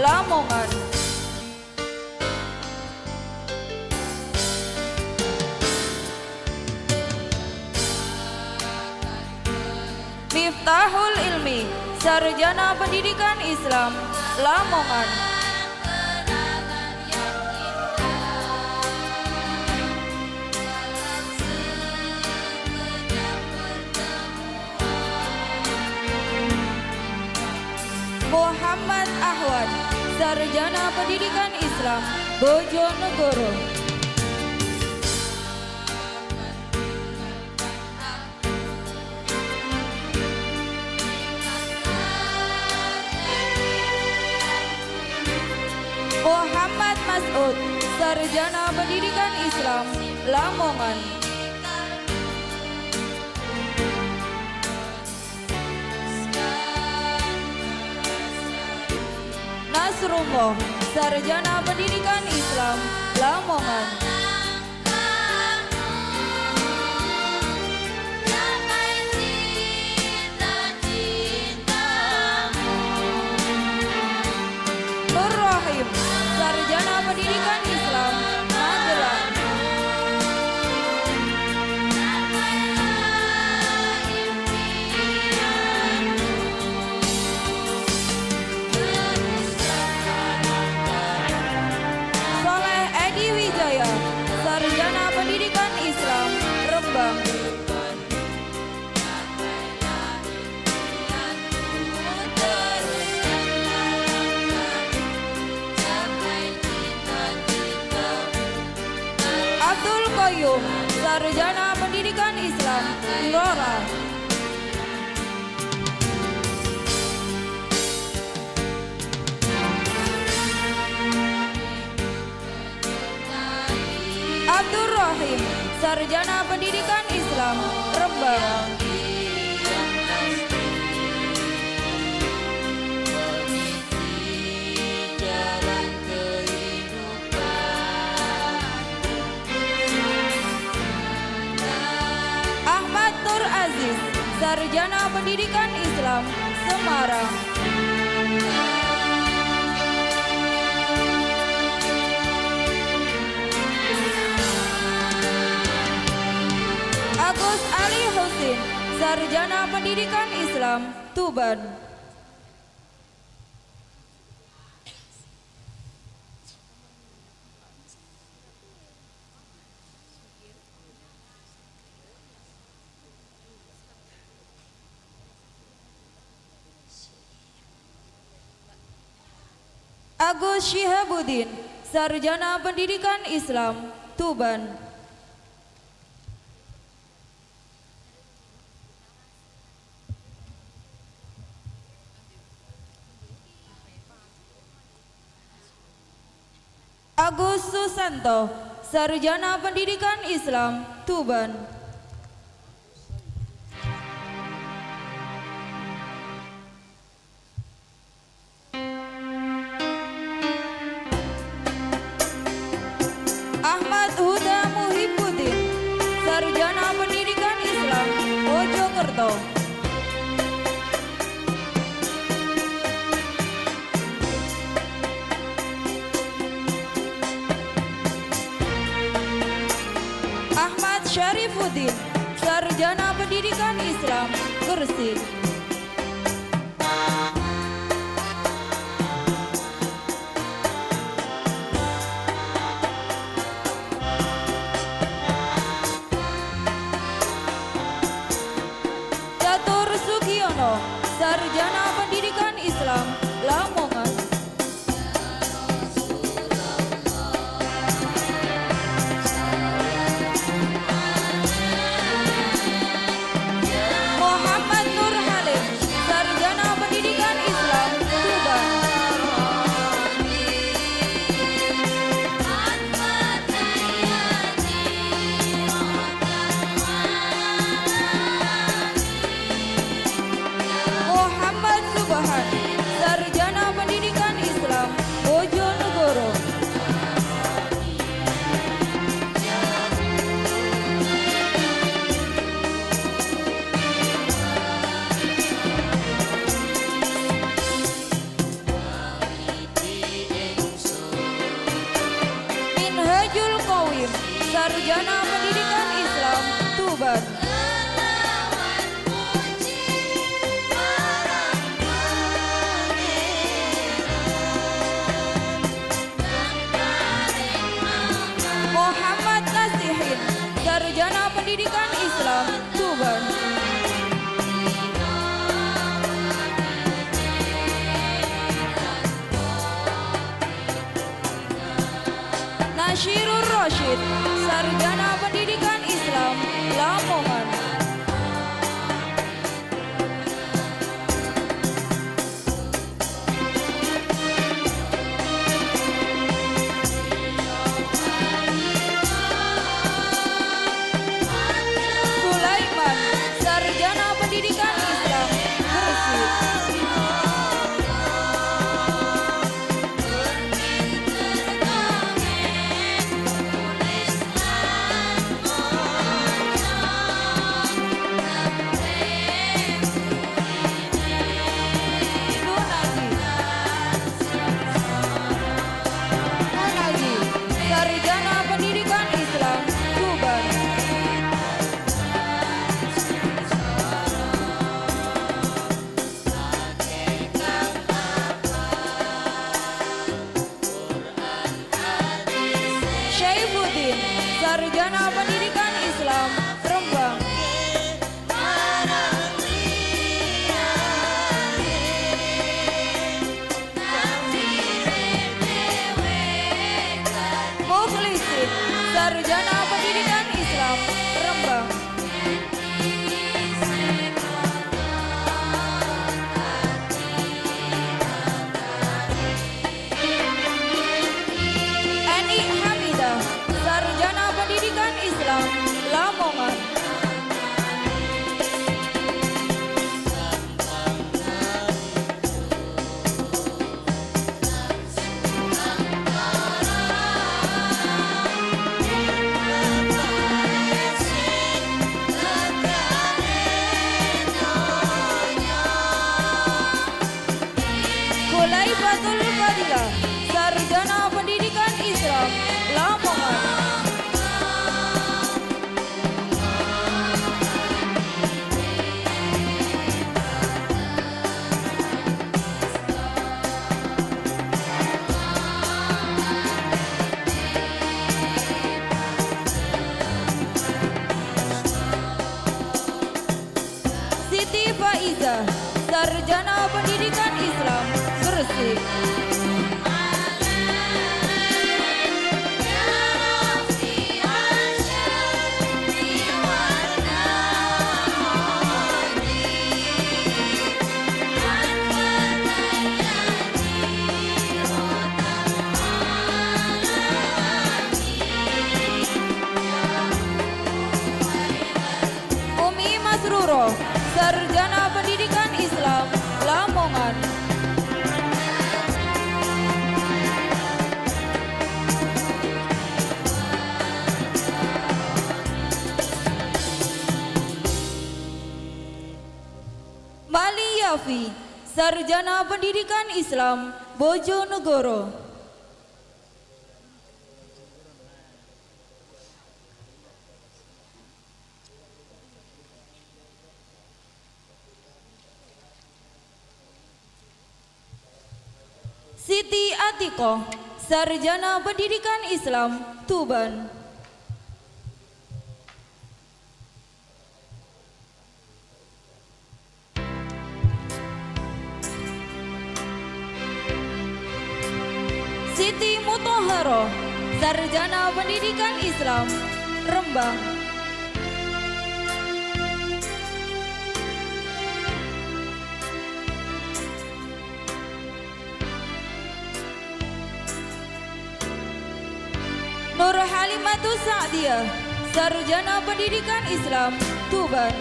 Lamongan. Miftahul Ilmi, Sarjana Pendidikan Islam, Lamongan. Muhammad Ahwad, Sarjana Pendidikan Islam, Bojonegoro. Muhammad Mas'ud, Sarjana Pendidikan Islam, Lamongan. Nasrullah, Sarjana Pendidikan Islam, Lamongan. Nur Rahim, Sarjana Pendidikan Islam, Magelang. Soleh Edi Wijaya, Sarjana Pendidikan Islam, Rembang. Abdul Qayyum, Sarjana Pendidikan Islam, Blora. Abdul Rahim, Sarjana Pendidikan Islam, Rembang. Ahmad Nur Aziz, Sarjana Pendidikan Islam, Semarang. Agus Ali Husin, Sarjana Pendidikan Islam, Tuban. Agus Syihabuddin, Sarjana Pendidikan Islam, Tuban. Agus Susanto, Sarjana Pendidikan Islam, Tuban. Ahmad Huda Muhibbuddin, Sarjana Pendidikan Islam, Mojokerto. Ahmad Syarifuddin, Sarjana Pendidikan Islam Tuban. Muhammad Nasihin, Sarjana Pendidikan Islam Tuban. Nasyirur Rosyid, Sarjana Pendidikan Islam Lamongan. Sulaiman, Sarjana Pendidikan Islam Gresik. Munaji, Sarjana Pendidikan Islam Tuban. Syaifuddin, Sarjana Pendidikan Islam Rembang. Mukhlisin, Sarjana Pendidikan Islam Rembang. Eni Hamidah, Sarjana Pendidikan Islam Lamongan. Khulaifatul Fadilah, Sarjana Pendidikan Islam Lamongan. Siti Faizah, Sarjana Pendidikan Islam Gresik. Umi Masruro, Sarjana Pendidikan Islam Lamongan. Mali Yafi, Sarjana Pendidikan Islam Bojonegoro. Siti Atikoh, Sarjana Pendidikan Islam Tuban. Siti Mutahharoh, Sarjana Pendidikan Islam Rembang. Nur Halimatus Sa'diyah, Sarjana Pendidikan Islam Tuban.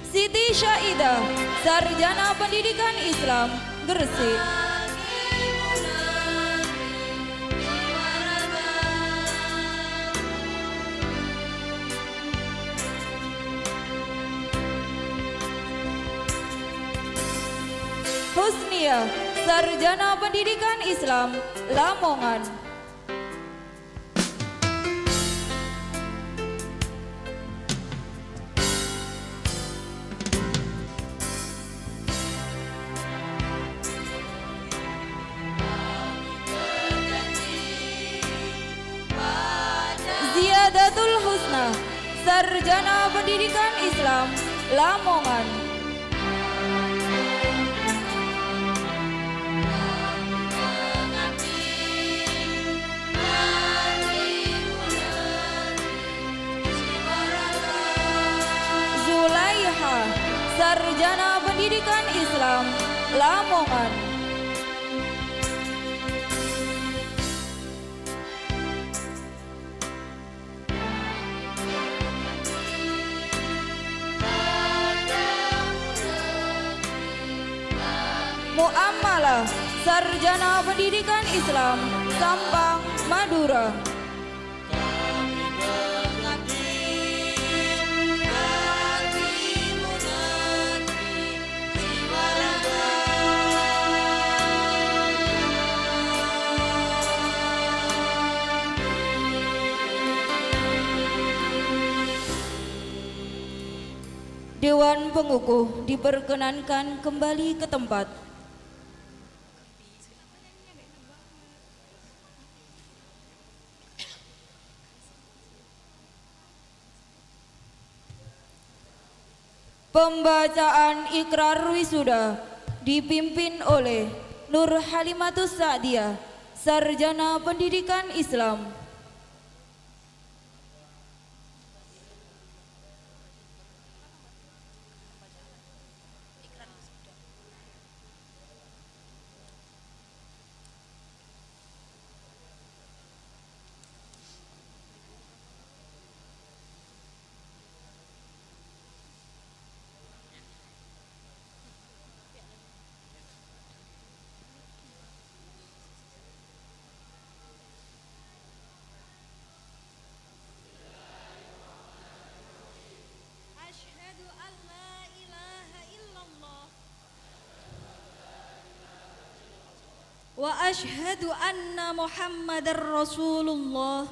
Siti Syaidah, Sarjana Pendidikan Islam Gresik. Husnia, Sarjana Pendidikan Islam, Lamongan. Ziyadatul Husna, Sarjana Pendidikan Islam, Lamongan. Zulaiha, Sarjana Pendidikan Islam, Lamongan. Muamalah, Sarjana Pendidikan Islam, Sampang, Madura. Dewan Pengukuh diperkenankan kembali ke tempat. Pembacaan ikrar wisuda dipimpin oleh Nur Halimatus Sa'diyah, Sarjana Pendidikan Islam. Wa asyhadu anna Muhammadar Rasulullah.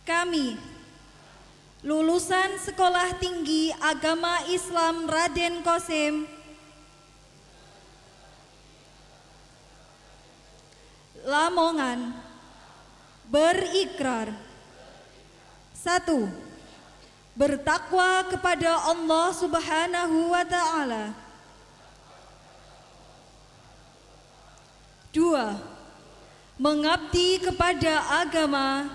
Kami, lulusan Sekolah Tinggi Agama Islam Raden Kosim, Lamongan, berikrar: 1. Bertakwa kepada Allah Subhanahu wa Ta'ala. 2. Mengabdi kepada agama,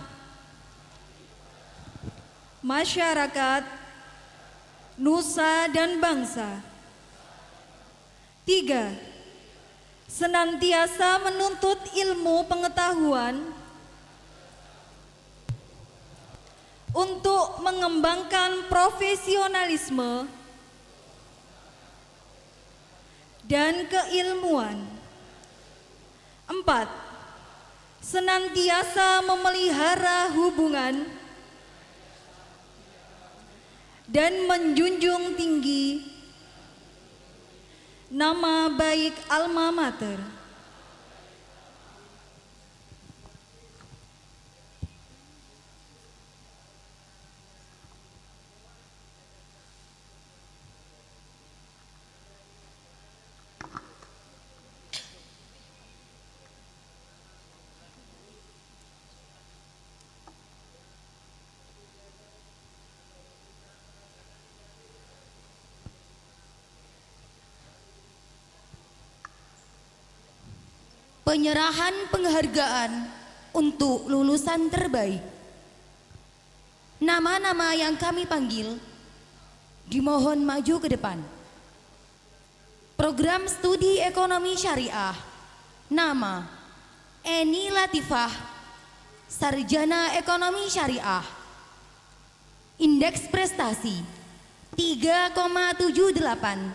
masyarakat, nusa dan bangsa. 3. Senantiasa menuntut ilmu pengetahuan untuk mengembangkan profesionalisme dan keilmuan. 4. Senantiasa memelihara hubungan dan menjunjung tinggi nama baik alma mater. Penyerahan penghargaan untuk lulusan terbaik. Nama-nama yang kami panggil dimohon maju ke depan. Program Studi Ekonomi Syariah. Nama Eni Latifah, Sarjana Ekonomi Syariah. Indeks prestasi 3,78.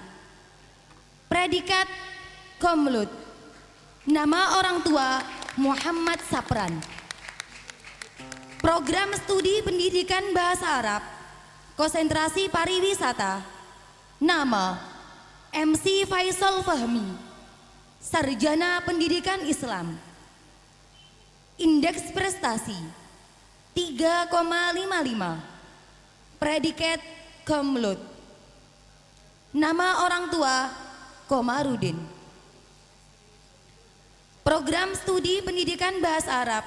Predikat Komlut. Nama orang tua Muhammad Sapran. Program Studi Pendidikan Bahasa Arab, konsentrasi pariwisata. Nama MC Faisal Fahmi, Sarjana Pendidikan Islam. Indeks prestasi 3,55. Predikat Komlut. Nama orang tua Komarudin. Program studi pendidikan bahasa Arab,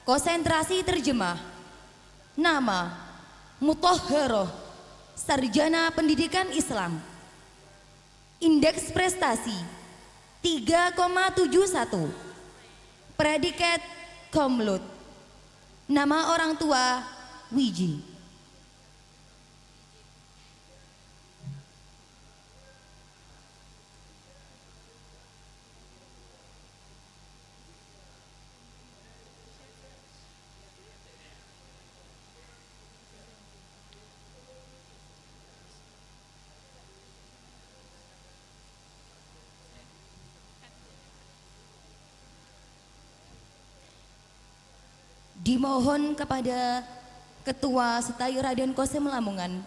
konsentrasi terjemah. Nama Mutahharoh, Sarjana Pendidikan Islam. Indeks prestasi 3,71. Predikat Komlut. Nama orang tua Wiji. Dimohon kepada Ketua Setai Raden Kosem Lamongan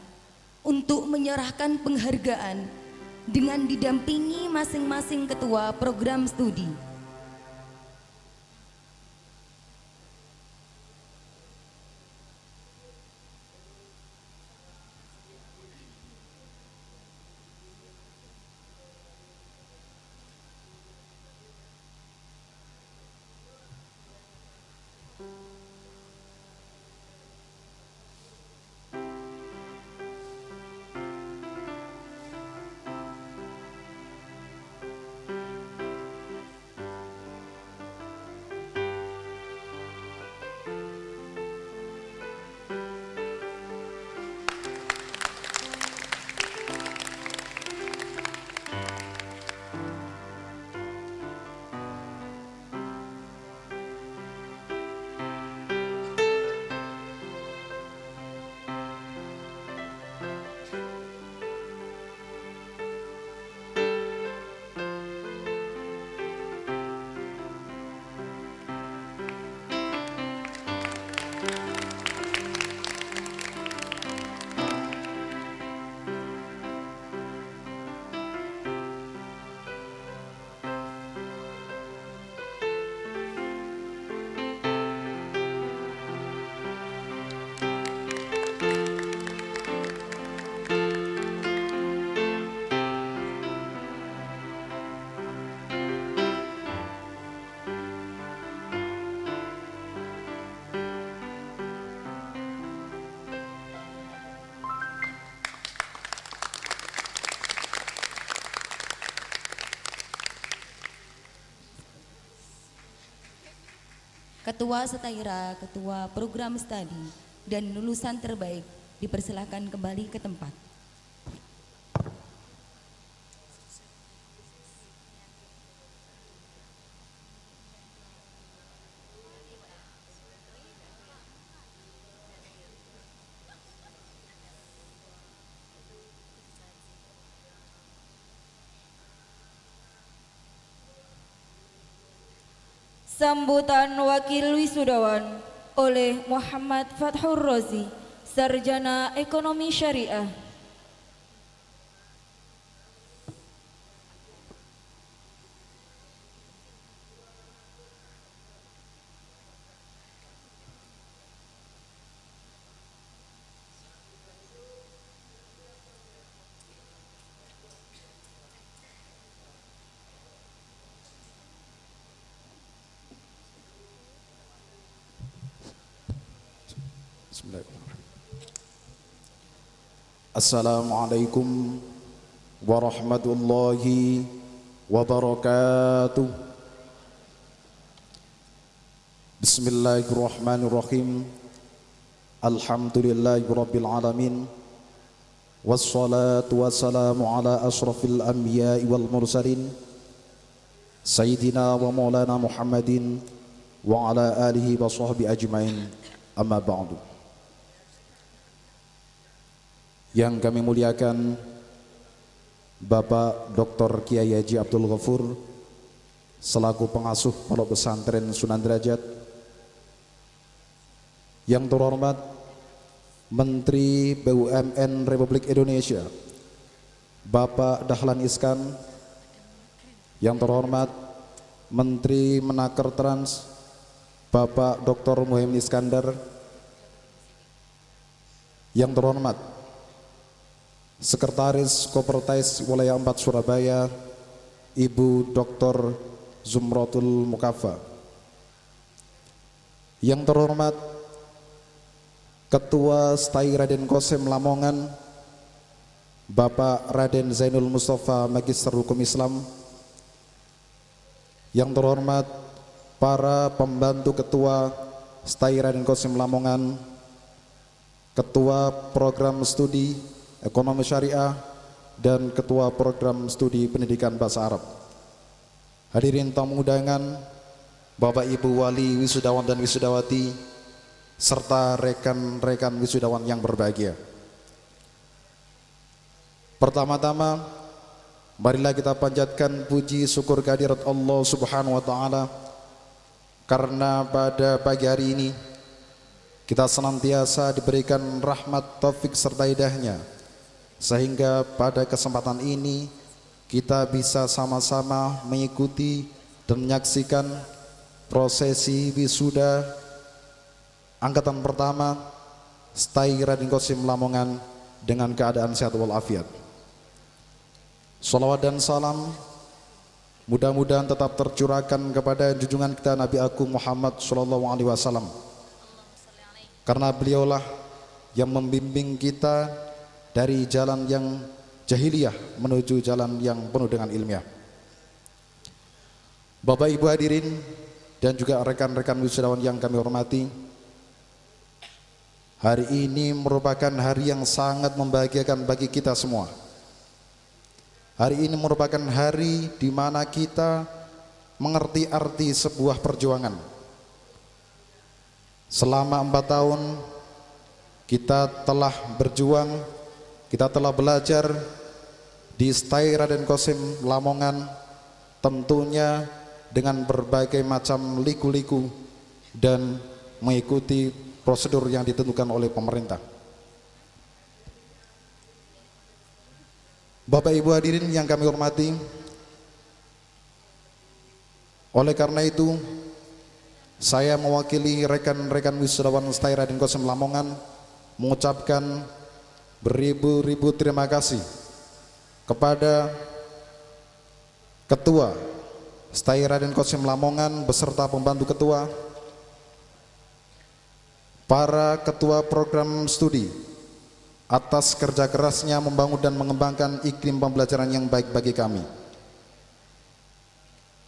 untuk menyerahkan penghargaan dengan didampingi masing-masing ketua program studi. Ketua Setaira, Ketua Program Studi, dan lulusan terbaik dipersilahkan kembali ke tempat. Sambutan Wakil Wisudawan oleh Muhammad Fathur Rozi, Sarjana Ekonomi Syariah. Assalamualaikum warahmatullahi wabarakatuh. Bismillahirrahmanirrahim. Alhamdulillahirabbil alamin. Wassalatu wassalamu ala asrafil anbiya'i wal mursalin Sayyidina wa maulana Muhammadin wa ala alihi wa sahbihi ajmain. Amma ba'du. Yang kami muliakan Bapak Dr. Kiai Haji Abdul Ghafur selaku pengasuh Pondok Pesantren Sunan Derajat, yang terhormat Menteri BUMN Republik Indonesia Bapak Dahlan Iskan, yang terhormat Menteri Menaker Trans Bapak Dr. Muhaimin Iskandar, yang terhormat Sekretaris Kopertais Wilayah 4 Surabaya Ibu Dr. Zumratul Mukafa, yang terhormat Ketua STAI Raden Kosim Lamongan Bapak Raden Zainul Mustafa Magister Hukum Islam, yang terhormat para pembantu Ketua STAI Raden Kosim Lamongan, Ketua Program Studi Ekonomi Syariah, dan Ketua Program Studi Pendidikan Bahasa Arab. Hadirin tamu undangan, Bapak Ibu Wali Wisudawan dan Wisudawati, serta rekan-rekan wisudawan yang berbahagia. Pertama-tama, marilah kita panjatkan puji syukur kehadirat Allah Subhanahu wa Ta'ala, karena pada pagi hari ini kita senantiasa diberikan rahmat, taufik serta hidayahnya, sehingga pada kesempatan ini kita bisa sama-sama mengikuti dan menyaksikan prosesi wisuda angkatan pertama STAI Raden Kosim Lamongan dengan keadaan sehat walafiat. Salawat dan salam mudah-mudahan tetap tercurahkan kepada junjungan kita Nabi Agung Muhammad SAW, karena beliaulah yang membimbing kita dari jalan yang jahiliyah menuju jalan yang penuh dengan ilmiah. Bapak Ibu hadirin dan juga rekan-rekan wisudawan yang kami hormati, hari ini merupakan hari yang sangat membahagiakan bagi kita semua. Hari ini merupakan hari di mana kita mengerti arti sebuah perjuangan. Selama 4 tahun kita telah berjuang, kita telah belajar di STAI Raden Kosim Lamongan, tentunya dengan berbagai macam liku-liku dan mengikuti prosedur yang ditentukan oleh pemerintah. Bapak Ibu hadirin yang kami hormati, oleh karena itu saya mewakili rekan-rekan wisudawan STAI Raden Kosim Lamongan mengucapkan beribu-ribu terima kasih kepada Ketua STAI Raden Kosim Lamongan beserta pembantu ketua, para ketua program studi, atas kerja kerasnya membangun dan mengembangkan iklim pembelajaran yang baik bagi kami.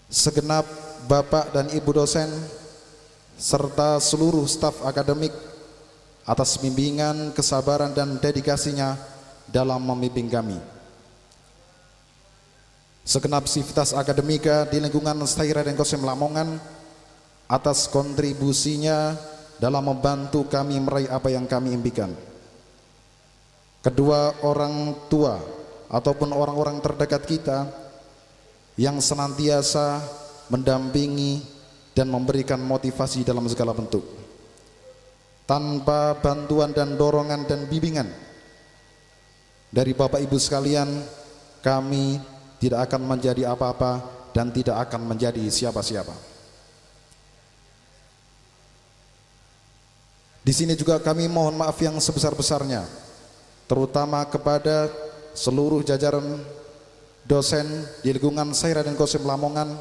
Segenap Bapak dan Ibu dosen serta seluruh staf akademik atas bimbingan, kesabaran dan dedikasinya dalam membimbing kami. Segenap sivitas akademika di lingkungan STAI Raden Kosim Lamongan atas kontribusinya dalam membantu kami meraih apa yang kami impikan. Kedua orang tua ataupun orang-orang terdekat kita yang senantiasa mendampingi dan memberikan motivasi dalam segala bentuk. Tanpa bantuan dan dorongan dan bimbingan dari Bapak Ibu sekalian, kami tidak akan menjadi apa-apa dan tidak akan menjadi siapa-siapa. Di sini juga kami mohon maaf yang sebesar-besarnya, terutama kepada seluruh jajaran dosen di lingkungan STAI Raden Kosim Lamongan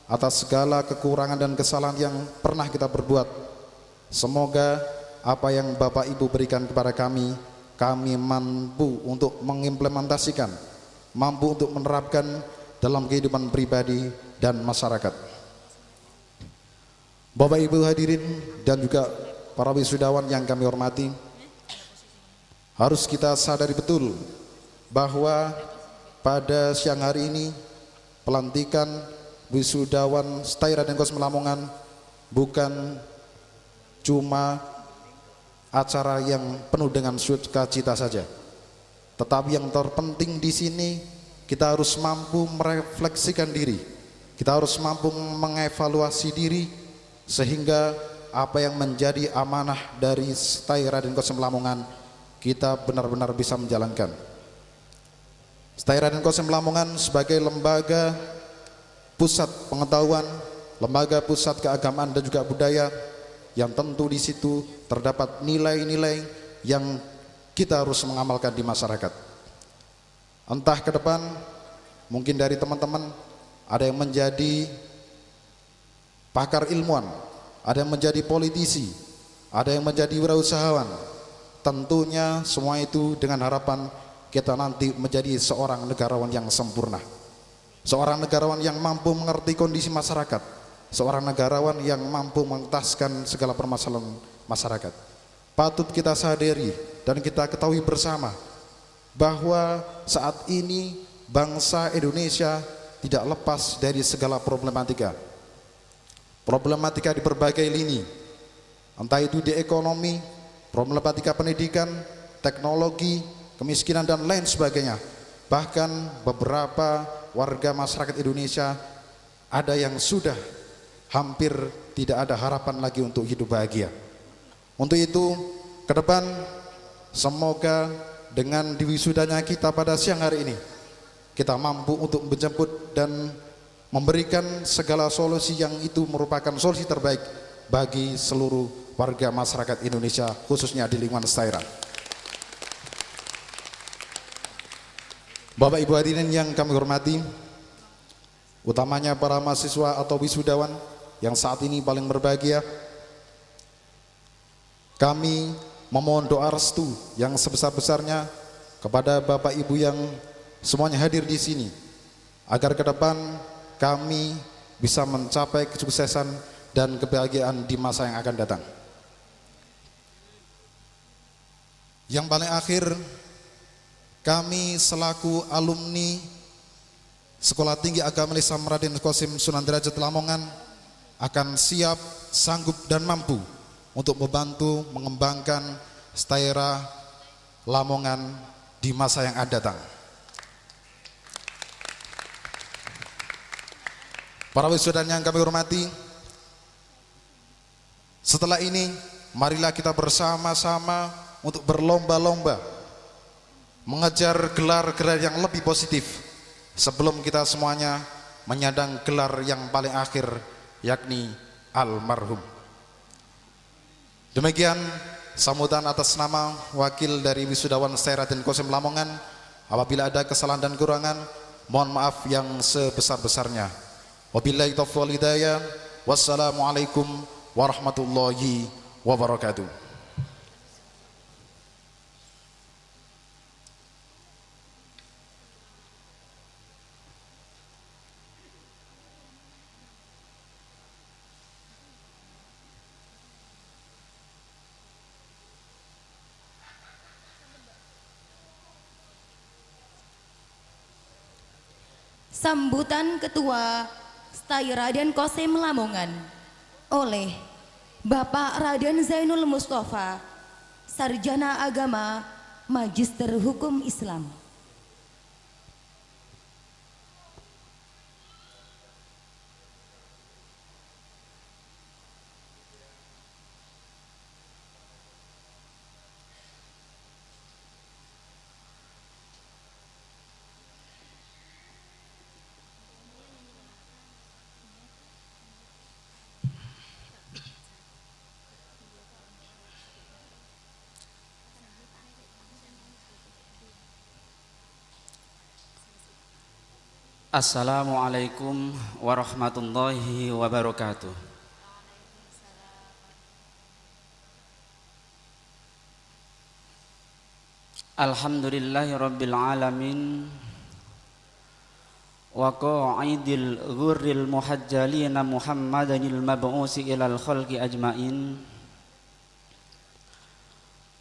atas segala kekurangan dan kesalahan yang pernah kita berbuat. Semoga apa yang Bapak Ibu berikan kepada kami mampu untuk mengimplementasikan, mampu untuk menerapkan dalam kehidupan pribadi dan masyarakat. Bapak Ibu hadirin dan juga para wisudawan yang kami hormati, harus kita sadari betul bahwa pada siang hari ini pelantikan wisudawan STAI Raden Kosim Lamongan bukan cuma acara yang penuh dengan sukacita saja, tetapi yang terpenting di sini kita harus mampu merefleksikan diri, kita harus mampu mengevaluasi diri sehingga apa yang menjadi amanah dari STAI Raden Kosim Lamongan kita benar-benar bisa menjalankan. STAI Raden Kosim Lamongan sebagai lembaga pusat pengetahuan, lembaga pusat keagamaan dan juga budaya, yang tentu di situ terdapat nilai-nilai yang kita harus mengamalkan di masyarakat. Entah ke depan mungkin dari teman-teman ada yang menjadi pakar ilmuwan, ada yang menjadi politisi, ada yang menjadi wirausahawan. Tentunya semua itu dengan harapan kita nanti menjadi seorang negarawan yang sempurna, seorang negarawan yang mampu mengerti kondisi masyarakat, seorang negarawan yang mampu mengentaskan segala permasalahan masyarakat. Patut kita sadari dan kita ketahui bersama bahwa saat ini bangsa Indonesia tidak lepas dari segala problematika di berbagai lini, entah itu di ekonomi, problematika pendidikan, teknologi, kemiskinan dan lain sebagainya. Bahkan beberapa warga masyarakat Indonesia ada yang sudah hampir tidak ada harapan lagi untuk hidup bahagia. Untuk itu ke depan semoga dengan diwisudanya kita pada siang hari ini kita mampu untuk menjemput dan memberikan segala solusi yang itu merupakan solusi terbaik bagi seluruh warga masyarakat Indonesia, khususnya di lingkungan STAI. Bapak Ibu hadirin yang kami hormati, utamanya para mahasiswa atau wisudawan yang saat ini paling berbahagia, kami memohon doa restu yang sebesar-besarnya kepada Bapak Ibu yang semuanya hadir di sini, agar ke depan kami bisa mencapai kesuksesan dan kebahagiaan di masa yang akan datang. Yang paling akhir, kami selaku alumni Sekolah Tinggi Agama Islam Raden Kosim Sunan Derajat Lamongan akan siap, sanggup dan mampu untuk membantu mengembangkan STAI Lamongan di masa yang akan datang. Para wisudawan yang kami hormati, setelah ini marilah kita bersama-sama untuk berlomba-lomba mengejar gelar-gelar yang lebih positif sebelum kita semuanya menyandang gelar yang paling akhir, yakni almarhum. Demikian sambutan atas nama wakil dari wisudawan STAI Raden Kosim Lamongan. Apabila ada kesalahan dan kekurangan, mohon maaf yang sebesar-besarnya. Wabillahi taufiq wal hidayah. Wassalamualaikum warahmatullahi wabarakatuh. Sambutan Ketua STAI Raden Kosim Lamongan oleh Bapak Raden Zainul Mustafa, Sarjana Agama, Magister Hukum Islam. Assalamualaikum warahmatullahi wabarakatuh. Alhamdulillahi rabbil alamin wa qa'idil ghurril muhajjalina Muhammadanil mab'usi ilal khalqi ajmain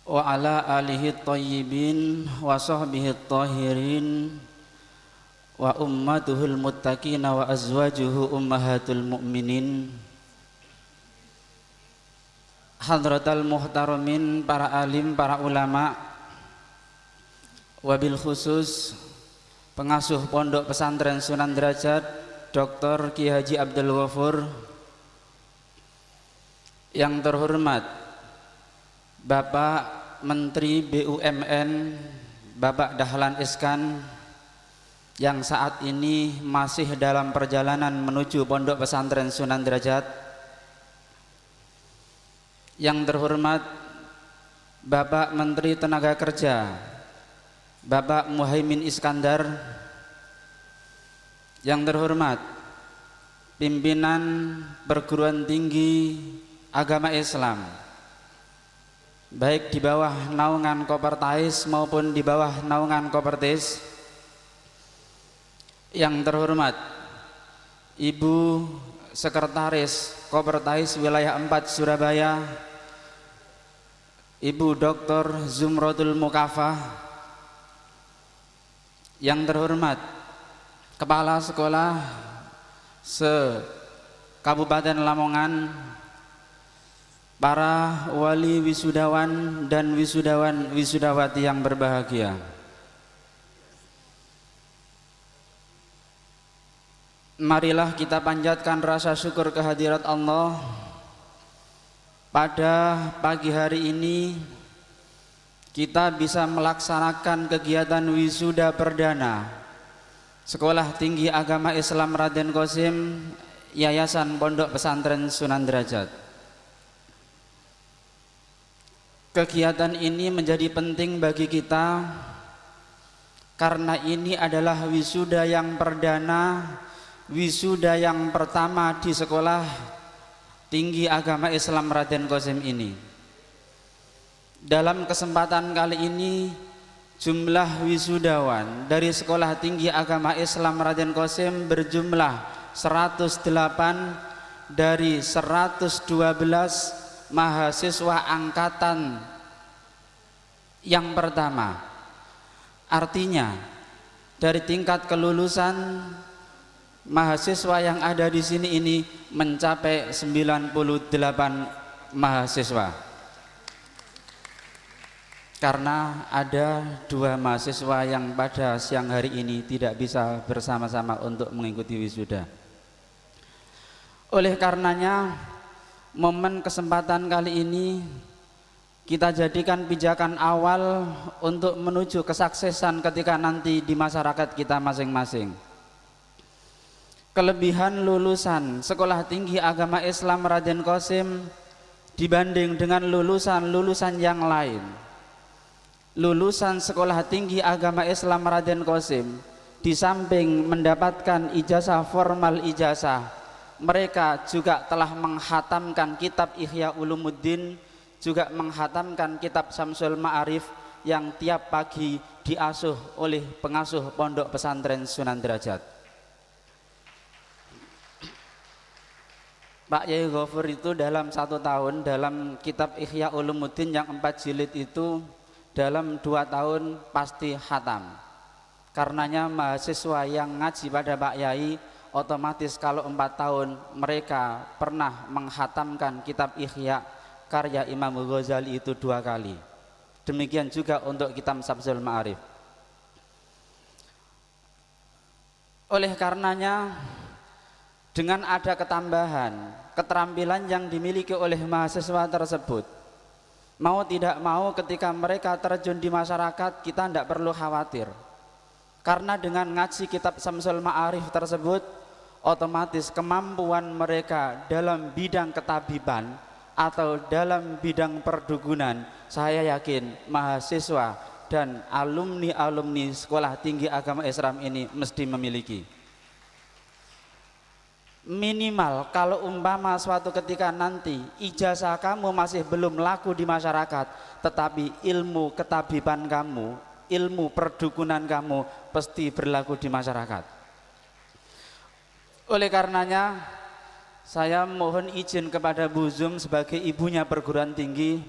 wa ala alihi thayyibin wa sahbihi tahirin wa ummatuhul muttaqina wa azwajuhu ummahatul mu'minin. Hadratal muhtaramin, para alim, para ulama, wabil khusus pengasuh Pondok Pesantren Sunan Derajat Dr. Ki Haji Abdul Ghafur, yang terhormat Bapak Menteri BUMN Bapak Dahlan Iskan, yang saat ini masih dalam perjalanan menuju Pondok Pesantren Sunan Derajat. Yang terhormat Bapak Menteri Tenaga Kerja Bapak Muhaimin Iskandar. Yang terhormat pimpinan perguruan tinggi agama Islam, baik di bawah naungan Kopertais maupun di bawah naungan Kopertis. Yang terhormat Ibu Sekretaris Kopertais Wilayah 4 Surabaya, Ibu Dr. Zumrotul Mukafah. Yang terhormat Kepala Sekolah se-Kabupaten Lamongan, para wali wisudawan dan wisudawan wisudawati yang berbahagia. Marilah kita panjatkan rasa syukur kehadirat Allah. Pada pagi hari ini kita bisa melaksanakan kegiatan wisuda perdana Sekolah Tinggi Agama Islam Raden Qasim Yayasan Pondok Pesantren Sunan Derajat. Kegiatan ini menjadi penting bagi kita karena ini adalah wisuda yang perdana, wisuda yang pertama di Sekolah Tinggi Agama Islam Raden Qasim ini. Dalam kesempatan kali ini jumlah wisudawan dari Sekolah Tinggi Agama Islam Raden Qasim berjumlah 108 dari 112 mahasiswa angkatan yang pertama. Artinya dari tingkat kelulusan mahasiswa yang ada di sini ini mencapai 98 mahasiswa. Karena ada 2 mahasiswa yang pada siang hari ini tidak bisa bersama-sama untuk mengikuti wisuda. Oleh karenanya momen kesempatan kali ini kita jadikan pijakan awal untuk menuju kesuksesan ketika nanti di masyarakat kita masing-masing. Kelebihan lulusan Sekolah Tinggi Agama Islam Raden Qasim dibanding dengan lulusan-lulusan yang lain. Lulusan Sekolah Tinggi Agama Islam Raden Qasim di samping mendapatkan ijazah formal ijazah, mereka juga telah menghatamkan kitab Ihya Ulumuddin, juga menghatamkan kitab Syamsul Ma'arif yang tiap pagi diasuh oleh pengasuh Pondok Pesantren Sunan Derajat. Pak Yai Ghafur itu dalam 1 tahun dalam kitab Ihya Ulumuddin yang 4 jilid itu dalam 2 tahun pasti khatam. Karenanya mahasiswa yang ngaji pada Pak Yai otomatis kalau 4 tahun mereka pernah menghatamkan kitab Ihya karya Imam Ghazali itu 2 kali. Demikian juga untuk kitab Syamsul Ma'arif. Oleh karenanya dengan ada ketambahan keterampilan yang dimiliki oleh mahasiswa tersebut, mau tidak mau ketika mereka terjun di masyarakat kita tidak perlu khawatir. Karena dengan ngaji kitab Syamsul Ma'arif tersebut otomatis kemampuan mereka dalam bidang ketabiban atau dalam bidang perdukunan, saya yakin mahasiswa dan alumni-alumni Sekolah Tinggi Agama Islam ini mesti memiliki. Minimal kalau umpama suatu ketika nanti ijazah kamu masih belum laku di masyarakat, tetapi ilmu ketabiban kamu, ilmu perdukunan kamu pasti berlaku di masyarakat. Oleh karenanya saya mohon izin kepada Bu Zum sebagai ibunya perguruan tinggi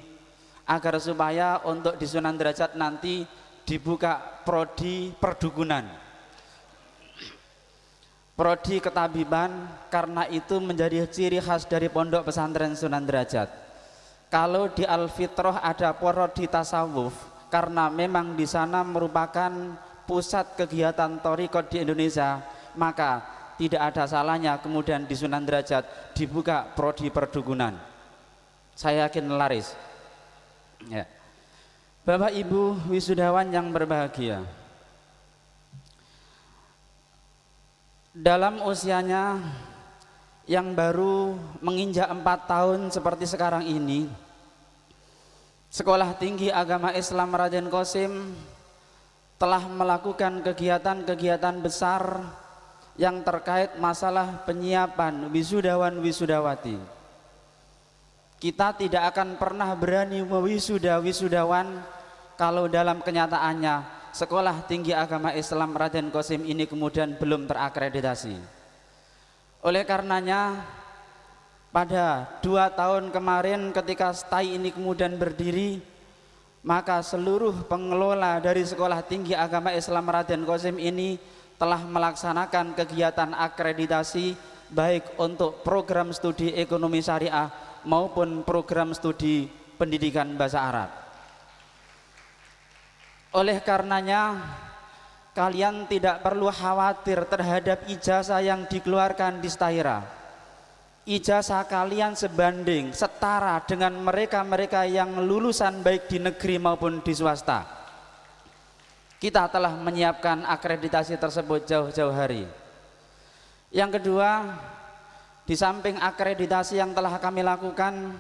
agar supaya untuk di Sunan Derajat nanti dibuka prodi perdukunan, prodi ketabiban, karena itu menjadi ciri khas dari Pondok Pesantren Sunan Derajat. Kalau di Al-Fitrah ada prodi tasawuf, karena memang di sana merupakan pusat kegiatan thariqat di Indonesia, maka tidak ada salahnya kemudian di Sunan Derajat dibuka prodi perdukunan. Saya yakin laris. Ya. Bapak Ibu wisudawan yang berbahagia, dalam usianya yang baru menginjak 4 tahun seperti sekarang ini, Sekolah Tinggi Agama Islam Raden Qasim telah melakukan kegiatan-kegiatan besar yang terkait masalah penyiapan wisudawan-wisudawati. Kita tidak akan pernah berani mewisuda-wisudawan kalau dalam kenyataannya Sekolah Tinggi Agama Islam Raden Qasim ini kemudian belum terakreditasi. Oleh karenanya, pada 2 tahun kemarin ketika STAI ini kemudian berdiri, maka seluruh pengelola dari Sekolah Tinggi Agama Islam Raden Qasim ini telah melaksanakan kegiatan akreditasi baik untuk program studi ekonomi syariah maupun program studi pendidikan bahasa Arab. Oleh karenanya, kalian tidak perlu khawatir terhadap ijazah yang dikeluarkan di Staira. Ijazah kalian sebanding, setara dengan mereka-mereka yang lulusan baik di negeri maupun di swasta. Kita telah menyiapkan akreditasi tersebut jauh-jauh hari. Yang kedua, di samping akreditasi yang telah kami lakukan,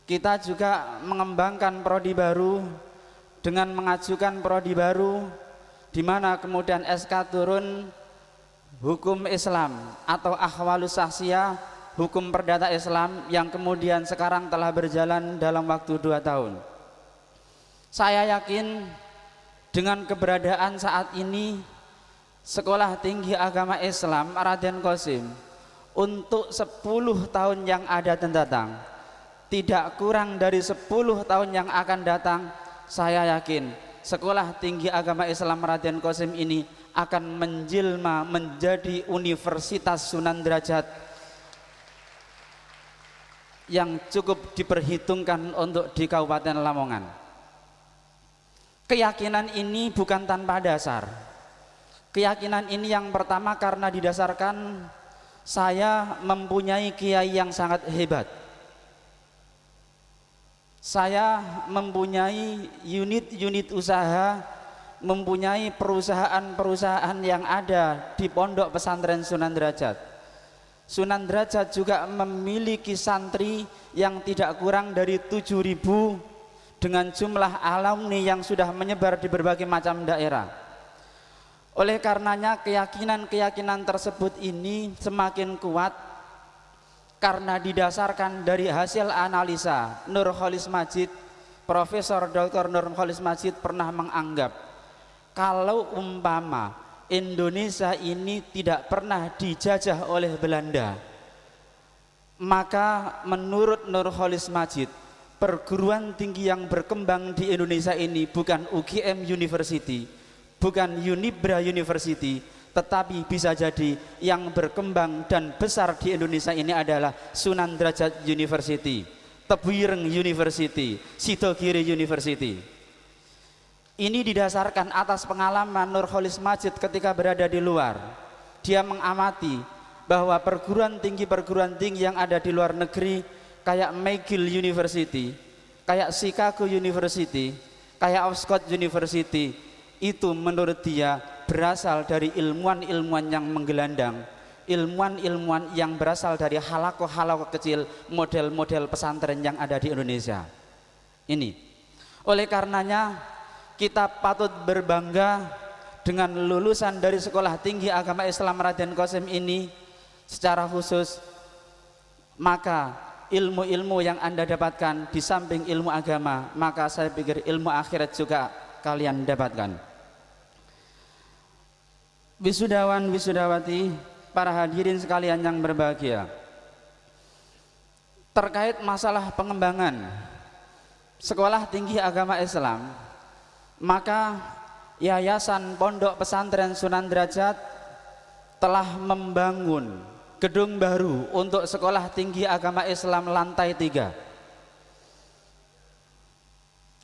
kita juga mengembangkan prodi baru dengan mengajukan prodi baru di mana kemudian SK turun hukum Islam atau ahwalus sahsiyah, hukum perdata Islam yang kemudian sekarang telah berjalan dalam waktu 2 tahun. Saya yakin dengan keberadaan saat ini Sekolah Tinggi Agama Islam Raden Qasim untuk 10 tahun yang ada dan datang, tidak kurang dari 10 tahun yang akan datang, saya yakin Sekolah Tinggi Agama Islam Raden Qasim ini akan menjelma menjadi Universitas Sunan Derajat yang cukup diperhitungkan untuk di Kabupaten Lamongan. Keyakinan ini bukan tanpa dasar. Keyakinan ini yang pertama karena didasarkan saya mempunyai kiai yang sangat hebat. Saya mempunyai unit-unit usaha, mempunyai perusahaan-perusahaan yang ada di Pondok Pesantren Sunan Derajat. Sunan Derajat juga memiliki santri yang tidak kurang dari 7.000 dengan jumlah alumni yang sudah menyebar di berbagai macam daerah. Oleh karenanya keyakinan-keyakinan tersebut ini semakin kuat karena didasarkan dari hasil analisa. Nurholis Majid, Profesor Dr. Nurholis Majid pernah menganggap kalau umpama Indonesia ini tidak pernah dijajah oleh Belanda, maka menurut Nurholis Majid perguruan tinggi yang berkembang di Indonesia ini bukan UGM University, bukan Unibra University, tetapi bisa jadi yang berkembang dan besar di Indonesia ini adalah Sunan Derajat University, Tebuireng University, Sidogiri University. Ini didasarkan atas pengalaman Nurholis Majid ketika berada di luar. Dia mengamati bahwa perguruan tinggi yang ada di luar negeri kayak McGill University, kayak Chicago University, kayak Oxford University, itu menurut dia berasal dari ilmuwan-ilmuwan yang menggelandang, ilmuwan-ilmuwan yang berasal dari halakoh-halakoh kecil, model-model pesantren yang ada di Indonesia ini. Oleh karenanya kita patut berbangga dengan lulusan dari Sekolah Tinggi Agama Islam Raden Qasim ini. Secara khusus, maka ilmu-ilmu yang Anda dapatkan di samping ilmu agama, maka saya pikir ilmu akhirat juga kalian dapatkan. Wisudawan, wisudawati, para hadirin sekalian yang berbahagia, terkait masalah pengembangan Sekolah Tinggi Agama Islam, maka Yayasan Pondok Pesantren Sunan Derajat telah membangun gedung baru untuk Sekolah Tinggi Agama Islam lantai 3.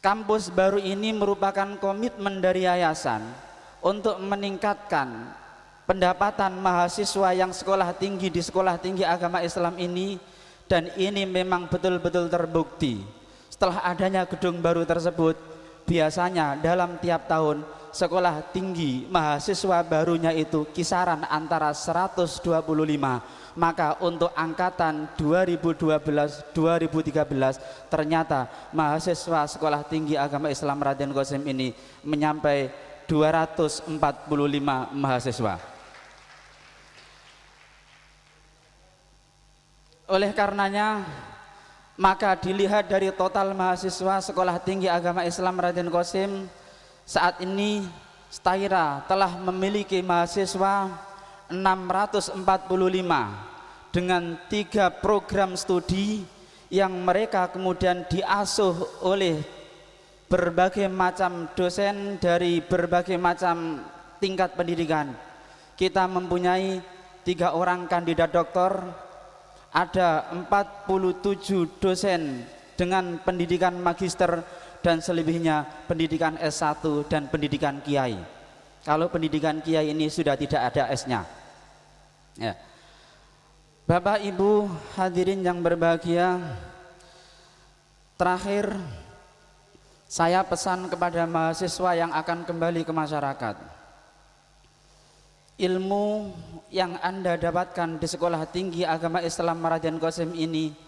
Kampus baru ini merupakan komitmen dari yayasan untuk meningkatkan pendapatan mahasiswa yang sekolah tinggi di Sekolah Tinggi Agama Islam ini, dan ini memang betul-betul terbukti. Setelah adanya gedung baru tersebut, biasanya dalam tiap tahun sekolah tinggi mahasiswa barunya itu kisaran antara 125, maka untuk angkatan 2012-2013 ternyata mahasiswa sekolah tinggi agama Islam Raden Qasim ini menyampai 245 mahasiswa. Oleh karenanya, maka dilihat dari total mahasiswa sekolah tinggi agama Islam Raden Qasim, saat ini Staira telah memiliki mahasiswa 645 dengan 3 program studi yang mereka kemudian diasuh oleh berbagai macam dosen dari berbagai macam tingkat pendidikan. Kita mempunyai 3 orang kandidat doktor, ada 47 dosen dengan pendidikan magister, dan selebihnya pendidikan S1 dan pendidikan kiai. Kalau pendidikan kiai ini sudah tidak ada S-nya. Ya. Bapak Ibu hadirin yang berbahagia, terakhir saya pesan kepada mahasiswa yang akan kembali ke masyarakat. Ilmu yang Anda dapatkan di Sekolah Tinggi Agama Islam Raden Qasim ini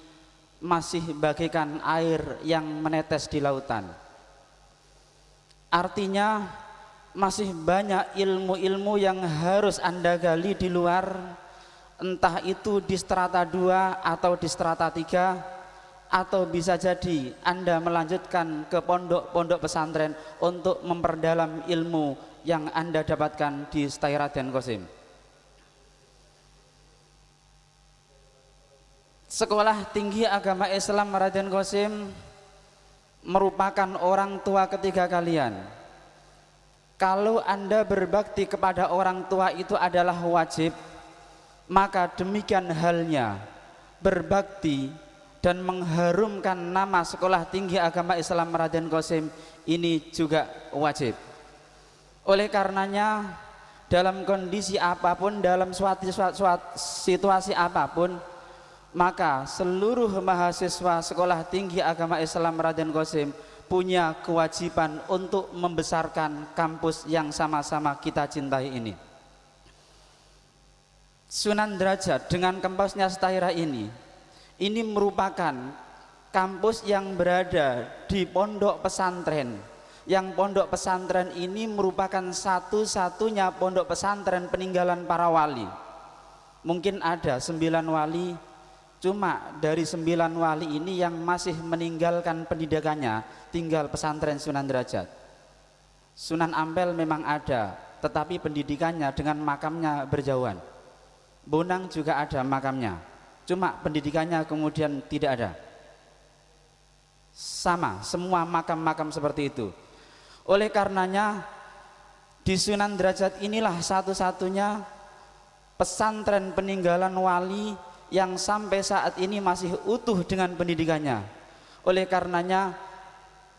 masih bagaikan air yang menetes di lautan. Artinya masih banyak ilmu-ilmu yang harus Anda gali di luar, entah itu di strata 2 atau di strata 3, atau bisa jadi Anda melanjutkan ke pondok-pondok pesantren untuk memperdalam ilmu yang Anda dapatkan di Staira Raden Qasim. Sekolah Tinggi Agama Islam Raden Qasim merupakan orang tua ketiga kalian. Kalau Anda berbakti kepada orang tua itu adalah wajib, maka demikian halnya berbakti dan mengharumkan nama Sekolah Tinggi Agama Islam Raden Qasim ini juga wajib. Oleh karenanya, dalam kondisi apapun, dalam suatu situasi apapun, maka seluruh mahasiswa Sekolah Tinggi Agama Islam Raden Qasim punya kewajiban untuk membesarkan kampus yang sama-sama kita cintai ini. Sunan Derajat dengan kampusnya Staira ini merupakan kampus yang berada di pondok pesantren, yang pondok pesantren ini merupakan satu-satunya pondok pesantren peninggalan para wali. Mungkin ada 9 wali, cuma dari 9 wali ini yang masih meninggalkan pendidikannya tinggal pesantren Sunan Derajat. Sunan Ampel memang ada, tetapi pendidikannya dengan makamnya berjauhan. Bonang juga ada makamnya, cuma pendidikannya kemudian tidak ada. Sama semua makam-makam seperti itu. Oleh karenanya di Sunan Derajat inilah satu-satunya pesantren peninggalan wali yang sampai saat ini masih utuh dengan pendidikannya. Oleh karenanya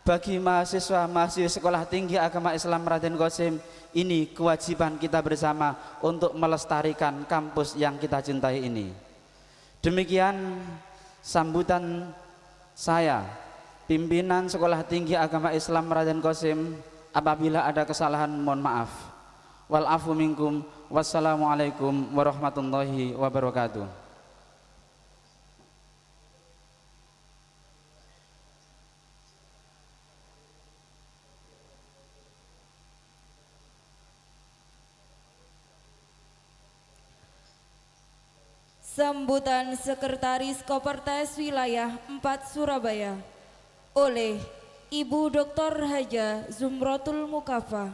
bagi mahasiswa Sekolah Tinggi Agama Islam Raden Qasim ini kewajiban kita bersama untuk melestarikan kampus yang kita cintai ini. Demikian sambutan saya, pimpinan Sekolah Tinggi Agama Islam Raden Qasim. Apabila ada kesalahan mohon maaf. Wal afu minkum. Wassalamualaikum warahmatullahi wabarakatuh. Sambutan Sekretaris Kopertes Wilayah 4 Surabaya oleh Ibu Dr. Haja Zumrotul Mukafa.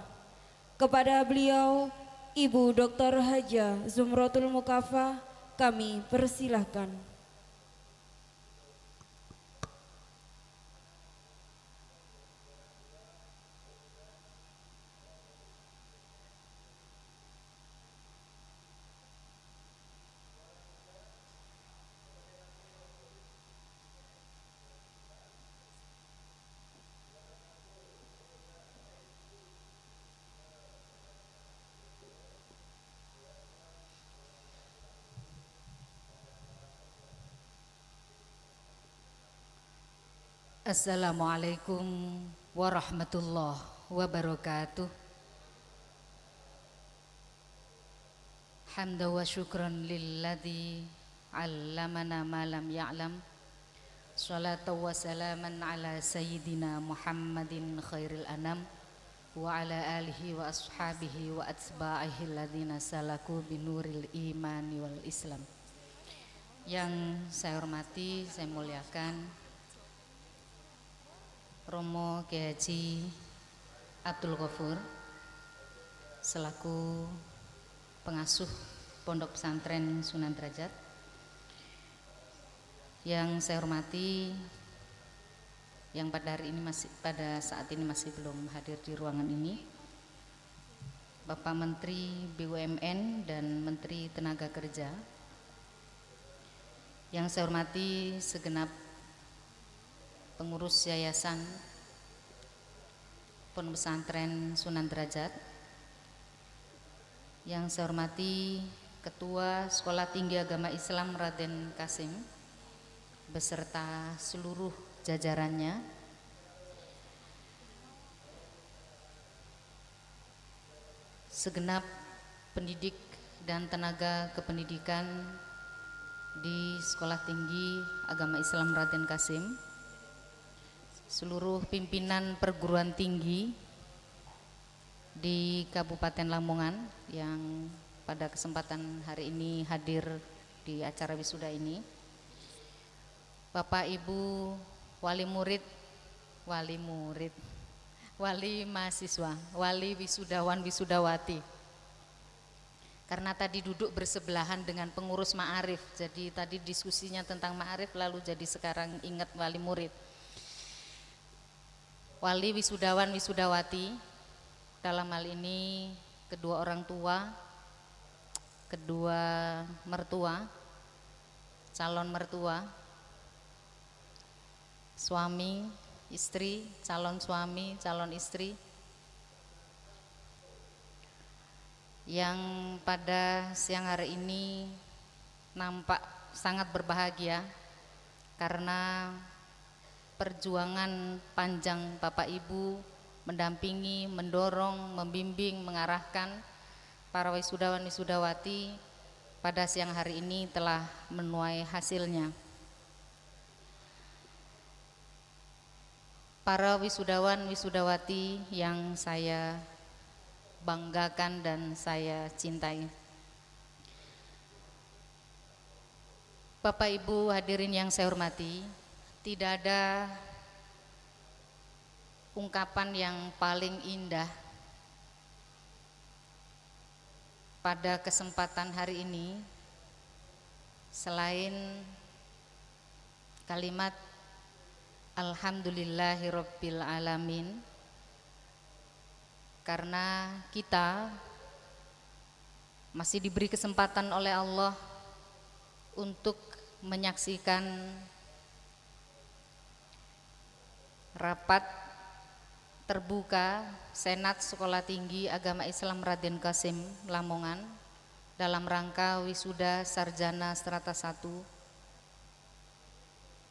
Kepada beliau, Ibu Dr. Haja Zumrotul Mukafa, kami persilahkan. Assalamualaikum warahmatullahi wabarakatuh. hamda wa syukran lilladzi 'allamana ma lam ya'lam. Shalatu wa salaman ala sayyidina Muhammadin khairil anam wa ala alihi wa ashabihi wa atba'ihi alladzina salaku binuril imani wal islam. Yang saya hormati, saya muliakan Romo Kiai Haji Abdul Ghafur selaku pengasuh Pondok Pesantren Sunan Derajat. Yang saya hormati yang pada saat ini masih belum hadir di ruangan ini, Bapak Menteri BUMN dan Menteri Tenaga Kerja. Yang saya hormati segenap pengurus Yayasan Pondok Pesantren Sunan Derajat. Yang saya hormati Ketua Sekolah Tinggi Agama Islam Raden Kasim beserta seluruh jajarannya. Segenap pendidik dan tenaga kependidikan di Sekolah Tinggi Agama Islam Raden Kasim, seluruh pimpinan perguruan tinggi di Kabupaten Lamongan yang pada kesempatan hari ini hadir di acara wisuda ini, Bapak Ibu wali murid, wali mahasiswa, wali wisudawan wisudawati. Karena tadi duduk bersebelahan dengan pengurus ma'arif, jadi tadi diskusinya tentang ma'arif lalu jadi sekarang ingat wali murid. Wali wisudawan wisudawati, dalam hal ini kedua orang tua, kedua mertua, calon mertua, suami, istri, calon suami, calon istri, yang pada siang hari ini nampak sangat berbahagia karena perjuangan panjang Bapak Ibu mendampingi, mendorong, membimbing, mengarahkan para wisudawan wisudawati pada siang hari ini telah menuai hasilnya. Para wisudawan wisudawati yang saya banggakan dan saya cintai, Bapak Ibu hadirin yang saya hormati, tidak ada ungkapan yang paling indah pada kesempatan hari ini selain kalimat Alhamdulillahirabbil alamin, karena kita masih diberi kesempatan oleh Allah untuk menyaksikan rapat terbuka Senat Sekolah Tinggi Agama Islam Raden Kasim Lamongan dalam rangka wisuda sarjana strata 1.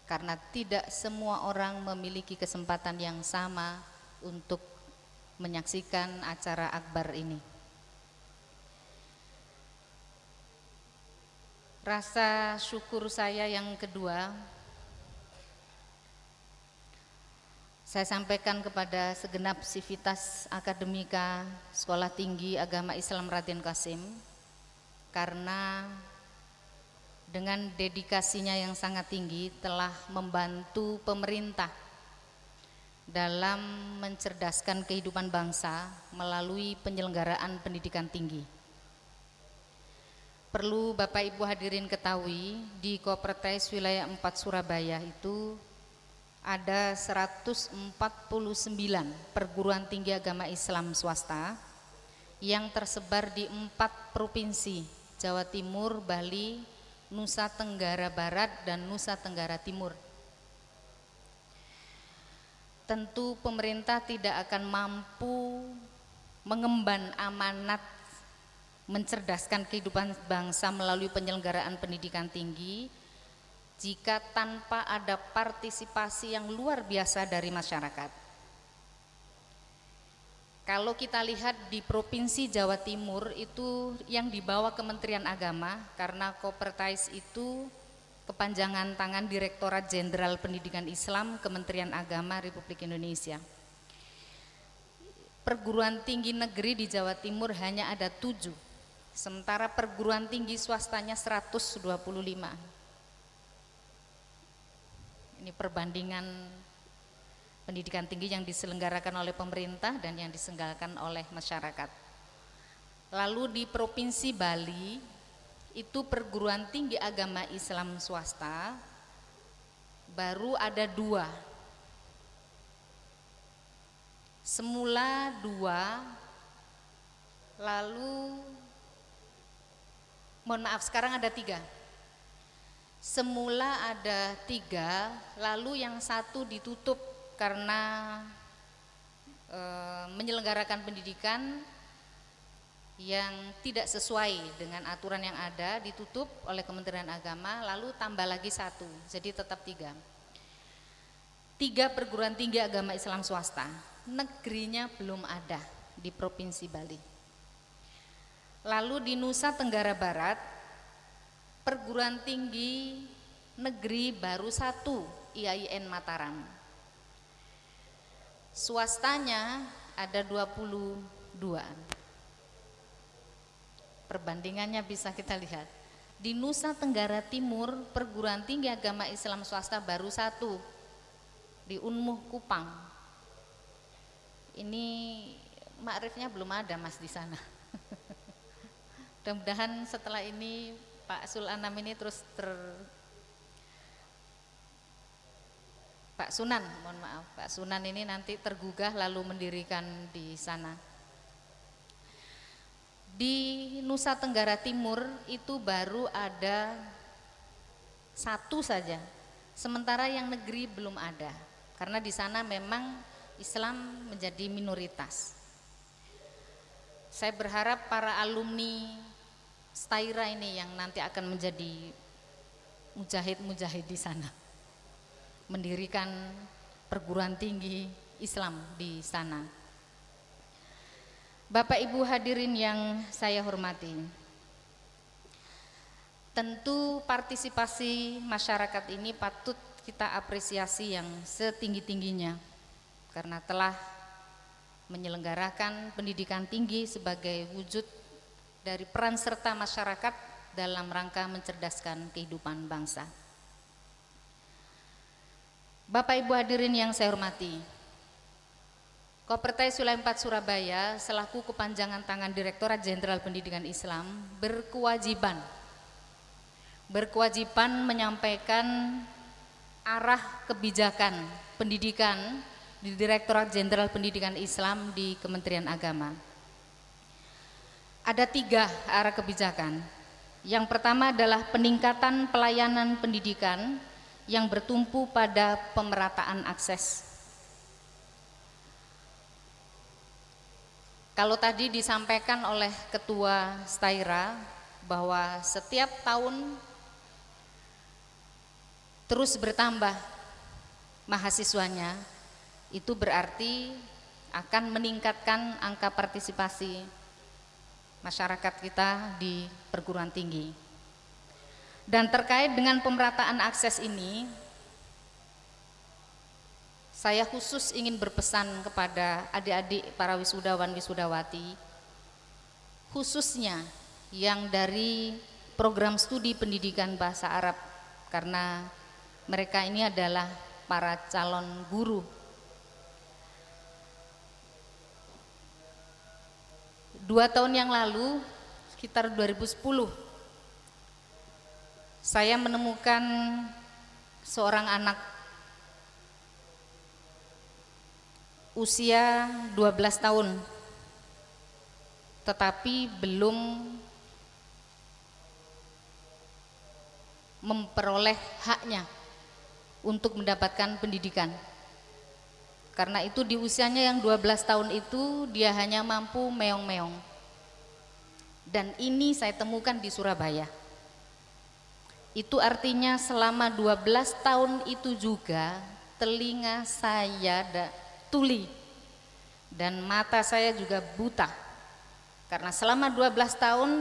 Karena tidak semua orang memiliki kesempatan yang sama untuk menyaksikan acara akbar ini. Rasa syukur saya yang kedua saya sampaikan kepada segenap sivitas akademika Sekolah Tinggi Agama Islam Raden Kasim, karena dengan dedikasinya yang sangat tinggi telah membantu pemerintah dalam mencerdaskan kehidupan bangsa melalui penyelenggaraan pendidikan tinggi. Perlu Bapak Ibu hadirin ketahui, di Kopertais Wilayah 4 Surabaya itu ada 149 perguruan tinggi agama Islam swasta yang tersebar di 4 provinsi, Jawa Timur, Bali, Nusa Tenggara Barat, dan Nusa Tenggara Timur. Tentu pemerintah tidak akan mampu mengemban amanat mencerdaskan kehidupan bangsa melalui penyelenggaraan pendidikan tinggi jika tanpa ada partisipasi yang luar biasa dari masyarakat. Kalau kita lihat di Provinsi Jawa Timur itu yang dibawa Kementerian Agama, karena Kopertais itu kepanjangan tangan Direktorat Jenderal Pendidikan Islam Kementerian Agama Republik Indonesia. Perguruan tinggi negeri di Jawa Timur hanya ada 7, sementara perguruan tinggi swastanya 125. Ini perbandingan pendidikan tinggi yang diselenggarakan oleh pemerintah dan yang diselenggarakan oleh masyarakat. Lalu di Provinsi Bali itu perguruan tinggi agama Islam swasta baru ada 2. Semula 2, lalu mohon maaf sekarang ada 3. Semula ada 3, lalu yang 1 ditutup karena menyelenggarakan pendidikan yang tidak sesuai dengan aturan yang ada, ditutup oleh Kementerian Agama, lalu tambah lagi 1, jadi tetap 3. 3 perguruan tinggi agama Islam swasta, negerinya belum ada di Provinsi Bali. Lalu di Nusa Tenggara Barat, perguruan tinggi negeri baru 1, IAIN Mataram. Swastanya ada 22. Perbandingannya bisa kita lihat. Di Nusa Tenggara Timur, perguruan tinggi agama Islam swasta baru 1, di Unmuh Kupang. Ini makrifnya belum ada Mas di sana. Mudah-mudahan setelah ini Pak Sul Anam ini terus Pak Sunan, mohon maaf, Pak Sunan ini nanti tergugah lalu mendirikan di sana. Di Nusa Tenggara Timur itu baru ada 1 saja, sementara yang negeri belum ada, karena di sana memang Islam menjadi minoritas. Saya berharap para alumni Staira ini yang nanti akan menjadi mujahid-mujahid di sana, mendirikan perguruan tinggi Islam di sana. Bapak Ibu hadirin yang saya hormati, tentu partisipasi masyarakat ini patut kita apresiasi yang setinggi-tingginya karena telah menyelenggarakan pendidikan tinggi sebagai wujud dari peran serta masyarakat dalam rangka mencerdaskan kehidupan bangsa. Bapak Ibu hadirin yang saya hormati, Kopertais Wilayah 4 Surabaya selaku kepanjangan tangan Direktorat Jenderal Pendidikan Islam berkewajiban menyampaikan arah kebijakan pendidikan di Direktorat Jenderal Pendidikan Islam di Kementerian Agama. Ada 3 arah kebijakan. Yang pertama adalah peningkatan pelayanan pendidikan yang bertumpu pada pemerataan akses. Kalau tadi disampaikan oleh Ketua Staira bahwa setiap tahun terus bertambah mahasiswanya, itu berarti akan meningkatkan angka partisipasi masyarakat kita di perguruan tinggi. Dan terkait dengan pemerataan akses ini, saya khusus ingin berpesan kepada adik-adik para wisudawan wisudawati, khususnya yang dari program studi pendidikan bahasa Arab, karena mereka ini adalah para calon guru. 2 tahun yang lalu, sekitar 2010, saya menemukan seorang anak usia 12 tahun, tetapi belum memperoleh haknya untuk mendapatkan pendidikan. Karena itu di usianya yang 12 tahun itu dia hanya mampu meong-meong. Dan ini saya temukan di Surabaya. Itu artinya selama 12 tahun itu juga telinga saya tuli dan mata saya juga buta. Karena selama 12 tahun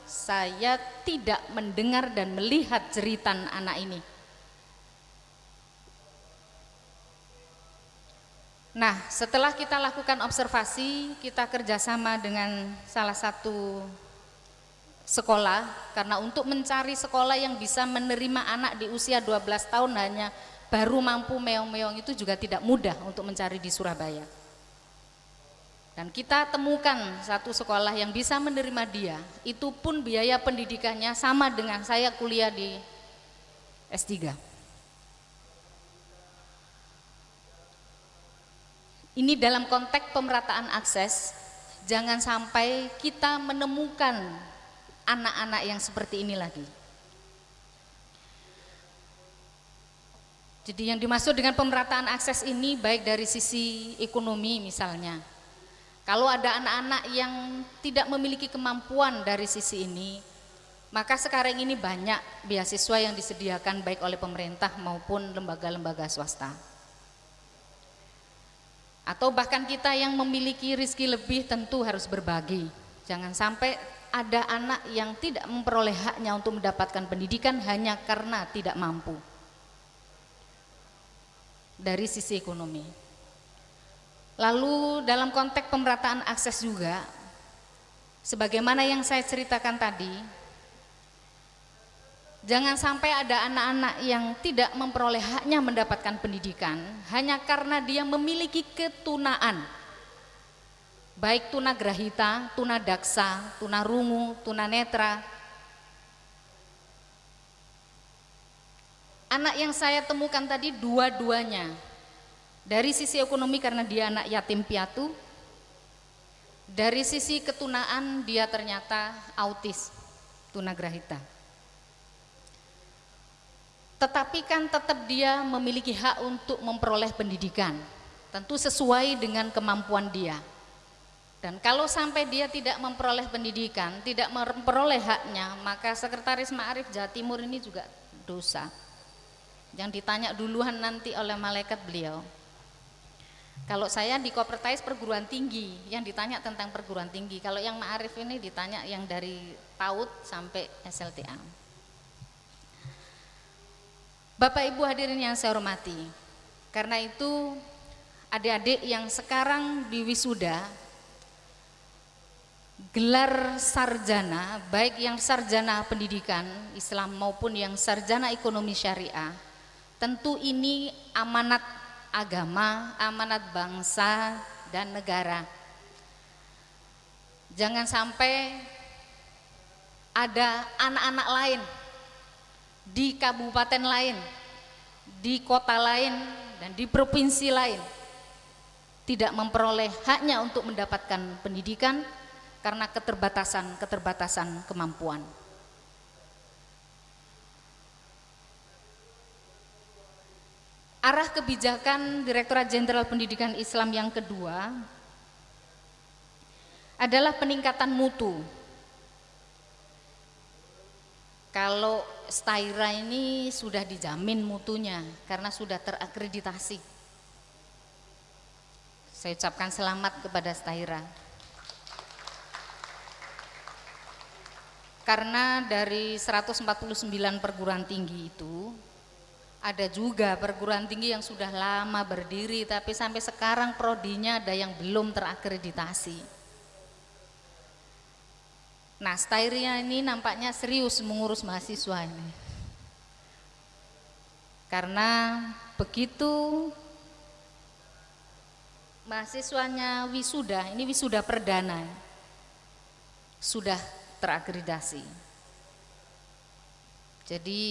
saya tidak mendengar dan melihat jeritan anak ini. Nah, setelah kita lakukan observasi, kita kerjasama dengan salah satu sekolah, karena untuk mencari sekolah yang bisa menerima anak di usia 12 tahun hanya baru mampu meong-meong itu juga tidak mudah untuk mencari di Surabaya. Dan kita temukan satu sekolah yang bisa menerima dia, itu pun biaya pendidikannya sama dengan saya kuliah di S3. Ini dalam konteks pemerataan akses, jangan sampai kita menemukan anak-anak yang seperti ini lagi. Jadi yang dimaksud dengan pemerataan akses ini baik dari sisi ekonomi misalnya. Kalau ada anak-anak yang tidak memiliki kemampuan dari sisi ini, maka sekarang ini banyak beasiswa yang disediakan baik oleh pemerintah maupun lembaga-lembaga swasta. Atau bahkan kita yang memiliki rezeki lebih tentu harus berbagi. Jangan sampai ada anak yang tidak memperoleh haknya untuk mendapatkan pendidikan hanya karena tidak mampu dari sisi ekonomi. Lalu dalam konteks pemerataan akses juga, sebagaimana yang saya ceritakan tadi, jangan sampai ada anak-anak yang tidak memperoleh haknya mendapatkan pendidikan hanya karena dia memiliki ketunaan, baik tunagrahita, tunadaksa, tunarungu, tunanetra. Anak yang saya temukan tadi dua-duanya, dari sisi ekonomi karena dia anak yatim piatu, dari sisi ketunaan dia ternyata autis, tunagrahita. Tetapi kan tetap dia memiliki hak untuk memperoleh pendidikan, tentu sesuai dengan kemampuan dia. Dan kalau sampai dia tidak memperoleh pendidikan, tidak memperoleh haknya, maka Sekretaris Ma'arif Jawa Timur ini juga dosa. Yang ditanya duluan nanti oleh malaikat beliau. Kalau saya di Kopertais perguruan tinggi, yang ditanya tentang perguruan tinggi. Kalau yang Ma'arif ini ditanya yang dari PAUD sampai SLTA. Bapak Ibu hadirin yang saya hormati, karena itu adik-adik yang sekarang di wisuda, gelar sarjana, baik yang sarjana pendidikan Islam maupun yang sarjana ekonomi syariah, tentu ini amanat agama, amanat bangsa dan negara. Jangan sampai ada anak-anak lain di kabupaten lain, di kota lain, dan di provinsi lain tidak memperoleh haknya untuk mendapatkan pendidikan karena keterbatasan kemampuan. Arah kebijakan Direktorat Jenderal Pendidikan Islam yang kedua adalah peningkatan mutu. Kalau Staira ini sudah dijamin mutunya karena sudah terakreditasi. Saya ucapkan selamat kepada Staira. Karena dari 149 perguruan tinggi itu, ada juga perguruan tinggi yang sudah lama berdiri tapi sampai sekarang prodinya ada yang belum terakreditasi. Nah, Stairia ini nampaknya serius mengurus mahasiswa ini. Karena begitu mahasiswanya wisuda, ini wisuda perdana, sudah terakreditasi. Jadi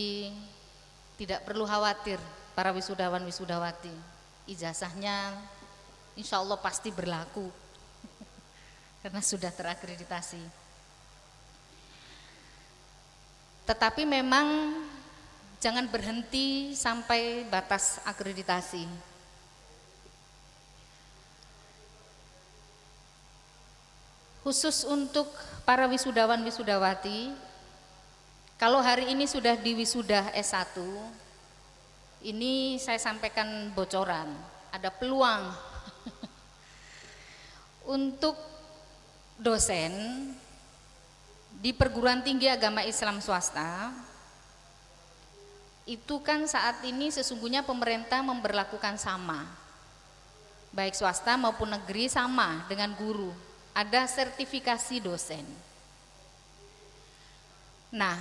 tidak perlu khawatir para wisudawan wisudawati, ijazahnya insya Allah pasti berlaku karena sudah terakreditasi. Tetapi memang jangan berhenti sampai batas akreditasi. Khusus untuk para wisudawan wisudawati, kalau hari ini sudah di wisuda S1, ini saya sampaikan bocoran, ada peluang untuk dosen di perguruan tinggi agama Islam swasta itu kan saat ini sesungguhnya pemerintah memberlakukan sama, baik swasta maupun negeri sama dengan guru, ada sertifikasi dosen. Nah,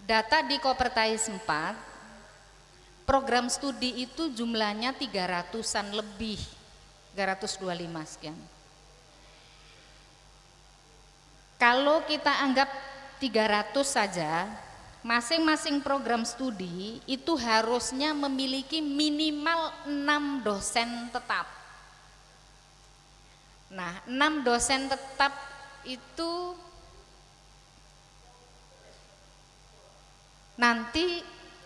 data di Kopertais 4, program studi itu jumlahnya 300-an lebih, 325 sekian. Kalau kita anggap 300 saja, masing-masing program studi itu harusnya memiliki minimal 6 dosen tetap. Nah, 6 dosen tetap itu nanti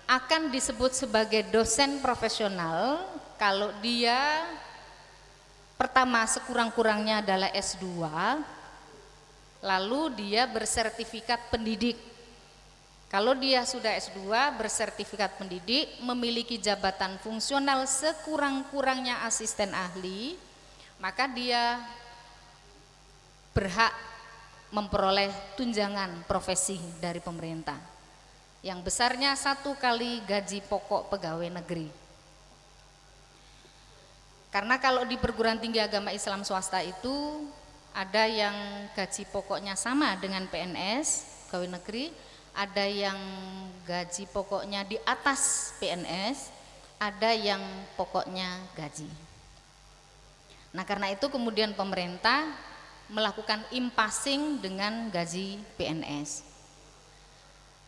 akan disebut sebagai dosen profesional kalau dia pertama sekurang-kurangnya adalah S2, lalu dia bersertifikat pendidik. Kalau dia sudah S2 bersertifikat pendidik, memiliki jabatan fungsional sekurang-kurangnya asisten ahli, maka dia berhak memperoleh tunjangan profesi dari pemerintah yang besarnya 1 kali gaji pokok pegawai negeri. Karena kalau di perguruan tinggi agama Islam swasta itu ada yang gaji pokoknya sama dengan PNS pegawai negeri, ada yang gaji pokoknya di atas PNS, ada yang pokoknya gaji. Nah, karena itu kemudian pemerintah melakukan impassing dengan gaji PNS.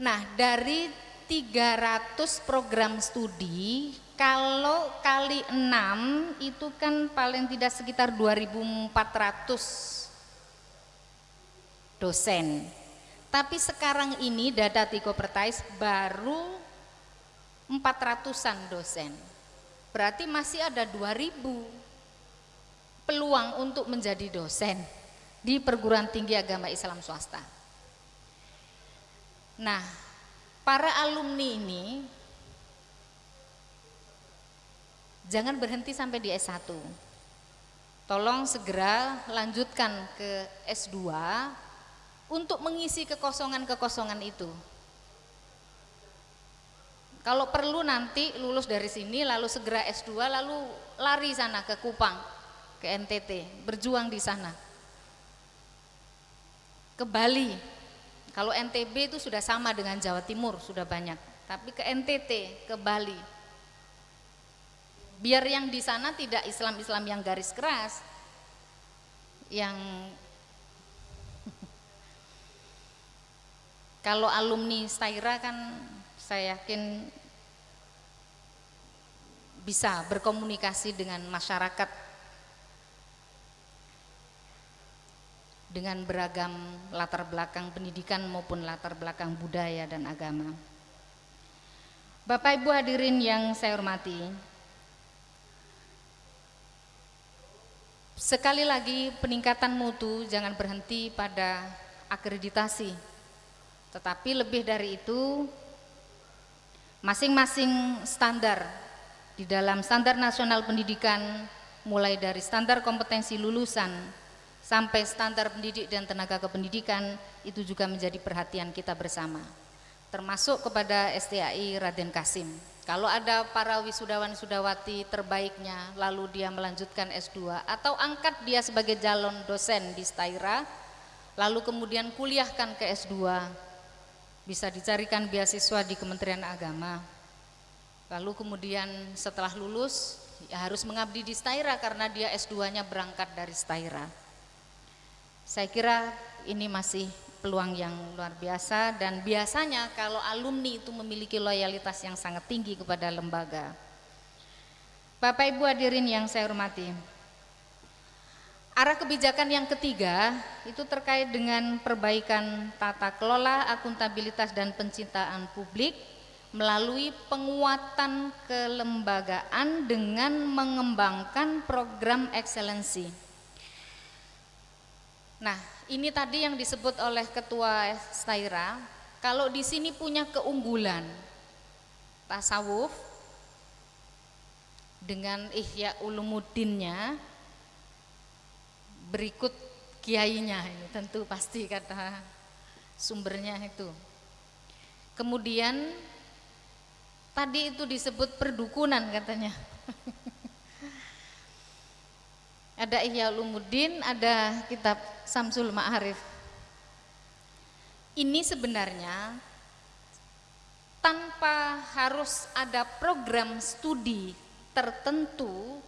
Nah, dari 300 program studi, kalau kali 6 itu kan paling tidak sekitar 2.400 dosen. Tapi sekarang ini data di Kopertais baru 400-an dosen. Berarti masih ada 2.000 peluang untuk menjadi dosen di perguruan tinggi agama Islam swasta. Nah, para alumni ini jangan berhenti sampai di S1. Tolong segera lanjutkan ke S2 untuk mengisi kekosongan-kekosongan itu. Kalau perlu nanti lulus dari sini lalu segera S2 lalu lari sana ke Kupang, ke NTT, berjuang di sana. Ke Bali. Kalau NTB itu sudah sama dengan Jawa Timur, sudah banyak. Tapi ke NTT, ke Bali. Biar yang di sana tidak Islam-Islam yang garis keras, yang kalau alumni Staira kan saya yakin bisa berkomunikasi dengan masyarakat dengan beragam latar belakang pendidikan maupun latar belakang budaya dan agama. Bapak Ibu hadirin yang saya hormati, sekali lagi peningkatan mutu jangan berhenti pada akreditasi, tetapi lebih dari itu masing-masing standar di dalam standar nasional pendidikan, mulai dari standar kompetensi lulusan sampai standar pendidik dan tenaga kependidikan, itu juga menjadi perhatian kita bersama, termasuk kepada STAI Raden Kasim. Kalau ada para wisudawan-wisudawati terbaiknya lalu dia melanjutkan S2 atau angkat dia sebagai calon dosen di Staira, lalu kemudian kuliahkan ke S2, bisa dicarikan beasiswa di Kementerian Agama, lalu kemudian setelah lulus ya harus mengabdi di Staira karena dia S2-nya berangkat dari Staira. Saya kira ini masih peluang yang luar biasa, dan biasanya kalau alumni itu memiliki loyalitas yang sangat tinggi kepada lembaga. Bapak Ibu hadirin yang saya hormati, arah kebijakan yang ketiga itu terkait dengan perbaikan tata kelola, akuntabilitas dan pencintaan publik melalui penguatan kelembagaan dengan mengembangkan program eksselensi. Nah, ini tadi yang disebut oleh Ketua Staira, kalau di sini punya keunggulan tasawuf dengan Ihya Ulumuddinnya, berikut kiainya, ini tentu pasti kata sumbernya itu. Kemudian tadi itu disebut perdukunan katanya. Ada Ihya Ulumuddin, ada kitab Samsul Ma'arif. Ini sebenarnya tanpa harus ada program studi tertentu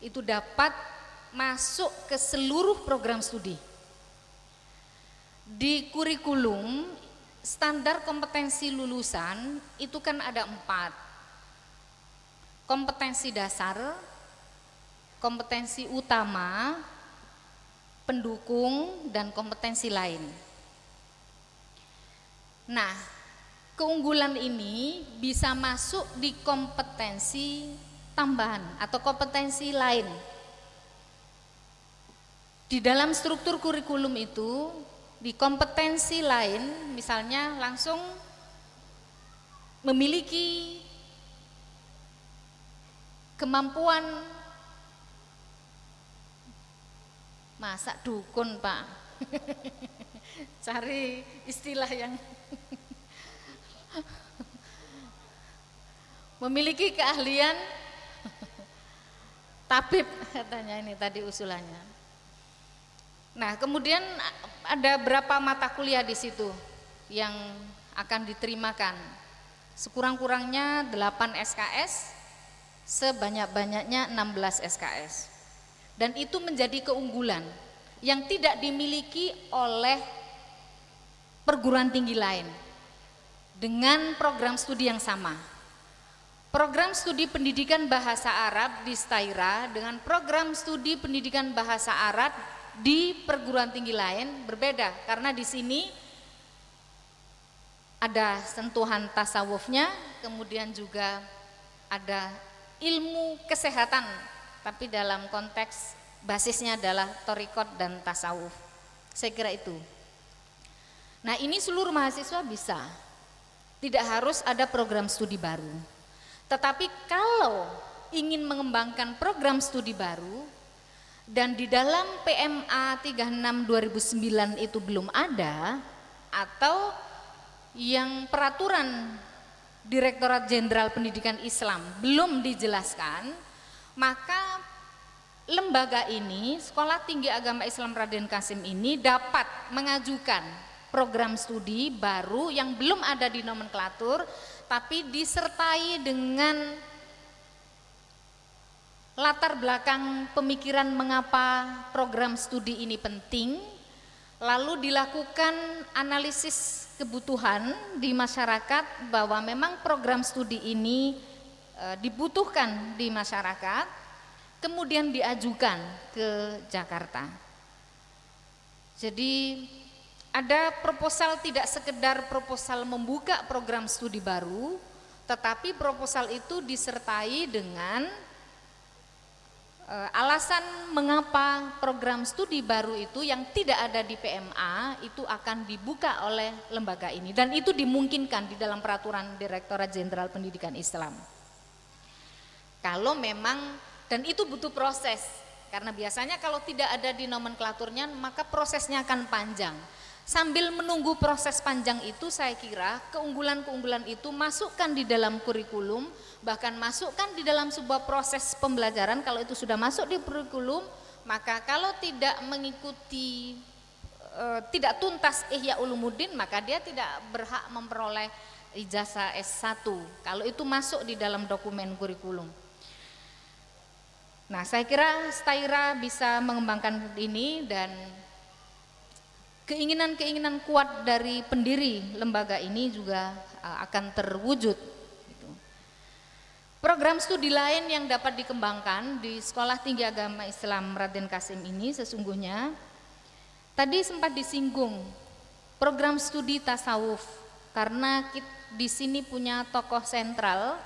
itu dapat masuk ke seluruh program studi. Di kurikulum standar kompetensi lulusan itu kan ada 4. Kompetensi dasar, kompetensi utama, pendukung, dan kompetensi lain. Nah, keunggulan ini bisa masuk di kompetensi tambahan atau kompetensi lain. Di dalam struktur kurikulum itu, di kompetensi lain misalnya langsung memiliki kemampuan masak dukun, Pak. Cari istilah yang memiliki keahlian tabib katanya, ini tadi usulannya. Nah, kemudian ada berapa mata kuliah di situ yang akan diterimakan? Sekurang-kurangnya 8 SKS, sebanyak-banyaknya 16 SKS. Dan itu menjadi keunggulan yang tidak dimiliki oleh perguruan tinggi lain dengan program studi yang sama. Program studi pendidikan bahasa Arab di Staira dengan program studi pendidikan bahasa Arab di perguruan tinggi lain berbeda, karena di sini ada sentuhan tasawufnya, kemudian juga ada ilmu kesehatan, tapi dalam konteks basisnya adalah thariqat dan tasawuf. Saya kira itu. Nah, ini seluruh mahasiswa bisa, tidak harus ada program studi baru. Tetapi kalau ingin mengembangkan program studi baru dan di dalam PMA 36 2009 itu belum ada, atau yang peraturan Direktorat Jenderal Pendidikan Islam belum dijelaskan, maka lembaga ini, Sekolah Tinggi Agama Islam Raden Kasim ini dapat mengajukan program studi baru yang belum ada di nomenklatur, tapi disertai dengan latar belakang pemikiran mengapa program studi ini penting, lalu dilakukan analisis kebutuhan di masyarakat bahwa memang program studi ini dibutuhkan di masyarakat, kemudian diajukan ke Jakarta. Jadi ada proposal, tidak sekedar proposal membuka program studi baru, tetapi proposal itu disertai dengan alasan mengapa program studi baru itu yang tidak ada di PMA itu akan dibuka oleh lembaga ini, dan itu dimungkinkan di dalam peraturan Direktorat Jenderal Pendidikan Islam. Kalau memang, dan itu butuh proses, karena biasanya kalau tidak ada di nomenklaturnya maka prosesnya akan panjang. Sambil menunggu proses panjang itu, saya kira keunggulan-keunggulan itu masukkan di dalam kurikulum, bahkan masukkan di dalam sebuah proses pembelajaran. Kalau itu sudah masuk di kurikulum, maka kalau tidak mengikuti, tidak tuntas Ihya Ulumuddin, maka dia tidak berhak memperoleh ijazah S1 kalau itu masuk di dalam dokumen kurikulum. Nah, saya kira Staira bisa mengembangkan ini, dan keinginan-keinginan kuat dari pendiri lembaga ini juga akan terwujud. Program studi lain yang dapat dikembangkan di Sekolah Tinggi Agama Islam Raden Kasim ini sesungguhnya tadi sempat disinggung program studi tasawuf, karena di sini punya tokoh sentral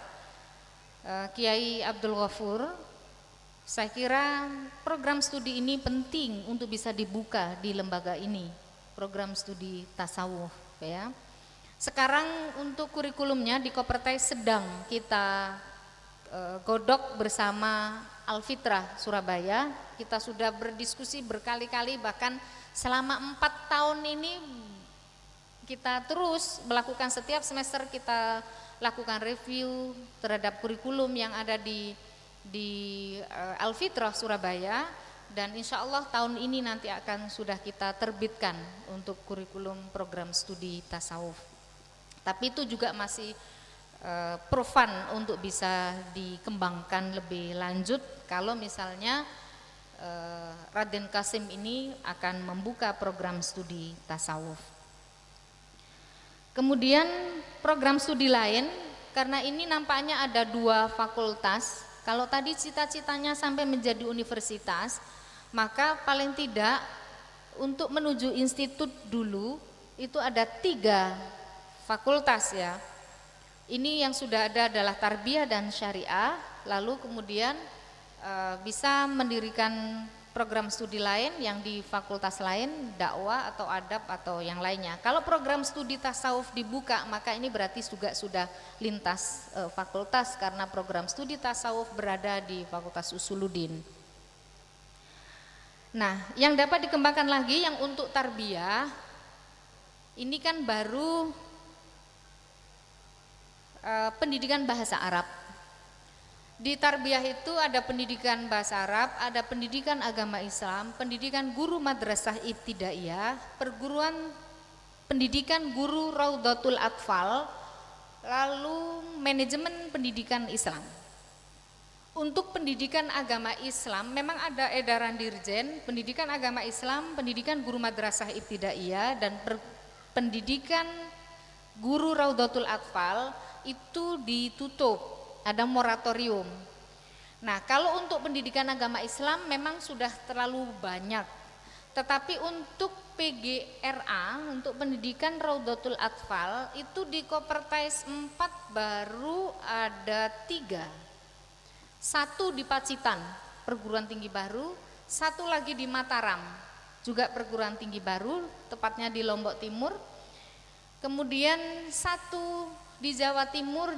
Kiai Abdul Ghafur. Saya kira program studi ini penting untuk bisa dibuka di lembaga ini, program studi tasawuf ya. Sekarang untuk kurikulumnya di Kopertai sedang kita godok bersama Al-Fitrah Surabaya. Kita sudah berdiskusi berkali-kali, bahkan selama 4 tahun ini kita terus melakukan, setiap semester kita lakukan review terhadap kurikulum yang ada di Al-Fitrah Surabaya, dan insya Allah tahun ini nanti akan sudah kita terbitkan untuk kurikulum program studi tasawuf. Tapi itu juga masih profan untuk bisa dikembangkan lebih lanjut kalau misalnya Raden Kasim ini akan membuka program studi tasawuf. Kemudian program studi lain, karena ini nampaknya ada 2 fakultas. Kalau tadi cita-citanya sampai menjadi universitas, maka paling tidak untuk menuju institut dulu itu ada 3 fakultas ya. Ini yang sudah ada adalah tarbiyah dan syariah, lalu kemudian bisa mendirikan program studi lain yang di fakultas lain, dakwah atau adab atau yang lainnya. Kalau program studi tasawuf dibuka, maka ini berarti juga sudah lintas fakultas, karena program studi tasawuf berada di Fakultas Usuluddin. Nah, yang dapat dikembangkan lagi yang untuk tarbiyah, ini kan baru pendidikan bahasa Arab. Di tarbiyah itu ada pendidikan bahasa Arab, ada pendidikan agama Islam, pendidikan guru madrasah ibtidaiyah, perguruan pendidikan guru Raudatul Atfal, lalu manajemen pendidikan Islam. Untuk pendidikan agama Islam memang ada edaran Dirjen pendidikan agama Islam, pendidikan guru madrasah ibtidaiyah, dan pendidikan guru Raudatul Atfal itu ditutup, ada moratorium. Nah, kalau untuk pendidikan agama Islam memang sudah terlalu banyak. Tetapi untuk PGRA, untuk pendidikan Raudatul Atfal itu di Kopertais 4 baru ada 3. 1 di Pacitan, perguruan tinggi baru, 1 lagi di Mataram, juga perguruan tinggi baru, tepatnya di Lombok Timur. Kemudian 1 di Jawa Timur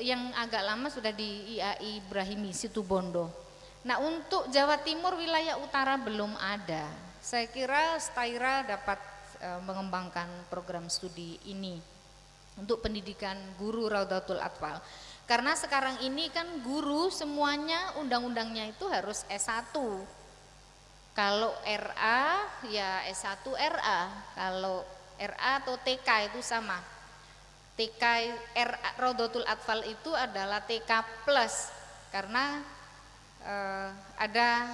yang agak lama sudah di IAI Ibrahimi Situbondo. Nah, untuk Jawa Timur wilayah utara belum ada. Saya kira Staira dapat mengembangkan program studi ini untuk pendidikan guru Raudatul Atfal. Karena sekarang ini kan guru semuanya undang-undangnya itu harus S1. Kalau RA ya S1 RA, kalau RA atau TK itu sama. TK Raudatul Atfal itu adalah TK plus, karena ada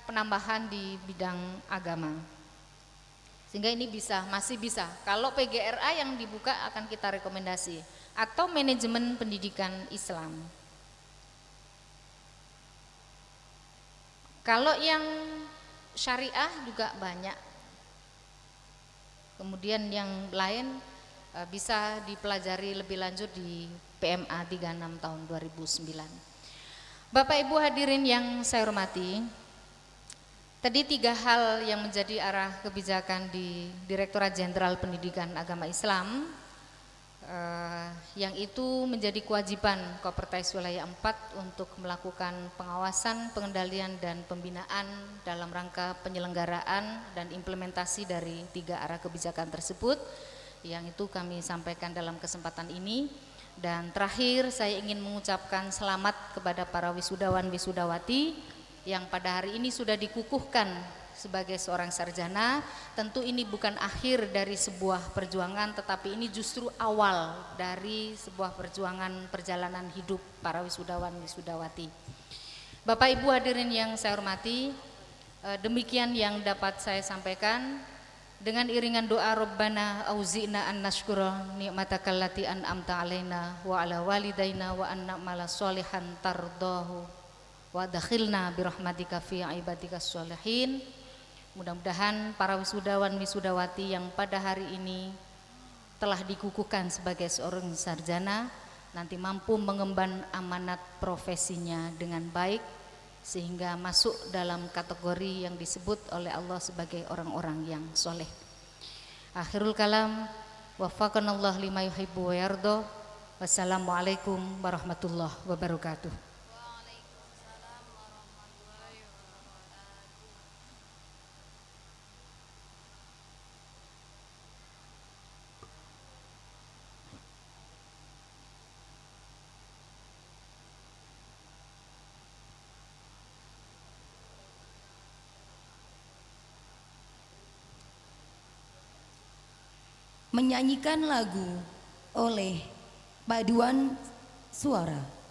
penambahan di bidang agama, sehingga ini masih bisa. Kalau PGRA yang dibuka akan kita rekomendasi, atau manajemen pendidikan Islam. Kalau yang syariah juga banyak. Kemudian yang lain bisa dipelajari lebih lanjut di PMA 36 tahun 2009. Bapak Ibu hadirin yang saya hormati, tadi 3 hal yang menjadi arah kebijakan di Direktorat Jenderal Pendidikan Agama Islam, yang itu menjadi kewajiban Kopertais Wilayah 4 untuk melakukan pengawasan, pengendalian dan pembinaan dalam rangka penyelenggaraan dan implementasi dari 3 arah kebijakan tersebut, yang itu kami sampaikan dalam kesempatan ini. Dan terakhir saya ingin mengucapkan selamat kepada para wisudawan wisudawati yang pada hari ini sudah dikukuhkan sebagai seorang sarjana. Tentu ini bukan akhir dari sebuah perjuangan, tetapi ini justru awal dari sebuah perjuangan perjalanan hidup para wisudawan wisudawati. Bapak Ibu hadirin yang saya hormati, demikian yang dapat saya sampaikan. Dengan iringan doa Rabbana auzi'na an nashkura ni'matakal lati an'amta alaina wa ala walidaina wa an na'mala sholihan tardahu wa dakhilna birahmatika fi ibadikas sholihin. Mudah-mudahan para wisudawan wisudawati yang pada hari ini telah dikukuhkan sebagai seorang sarjana nanti mampu mengemban amanat profesinya dengan baik, sehingga masuk dalam kategori yang disebut oleh Allah sebagai orang-orang yang soleh. Akhirul kalam, waffaqanallah lima yuhibbu wa yarda. Wassalamualaikum warahmatullahi wabarakatuh. menyanyikan lagu oleh paduan suara.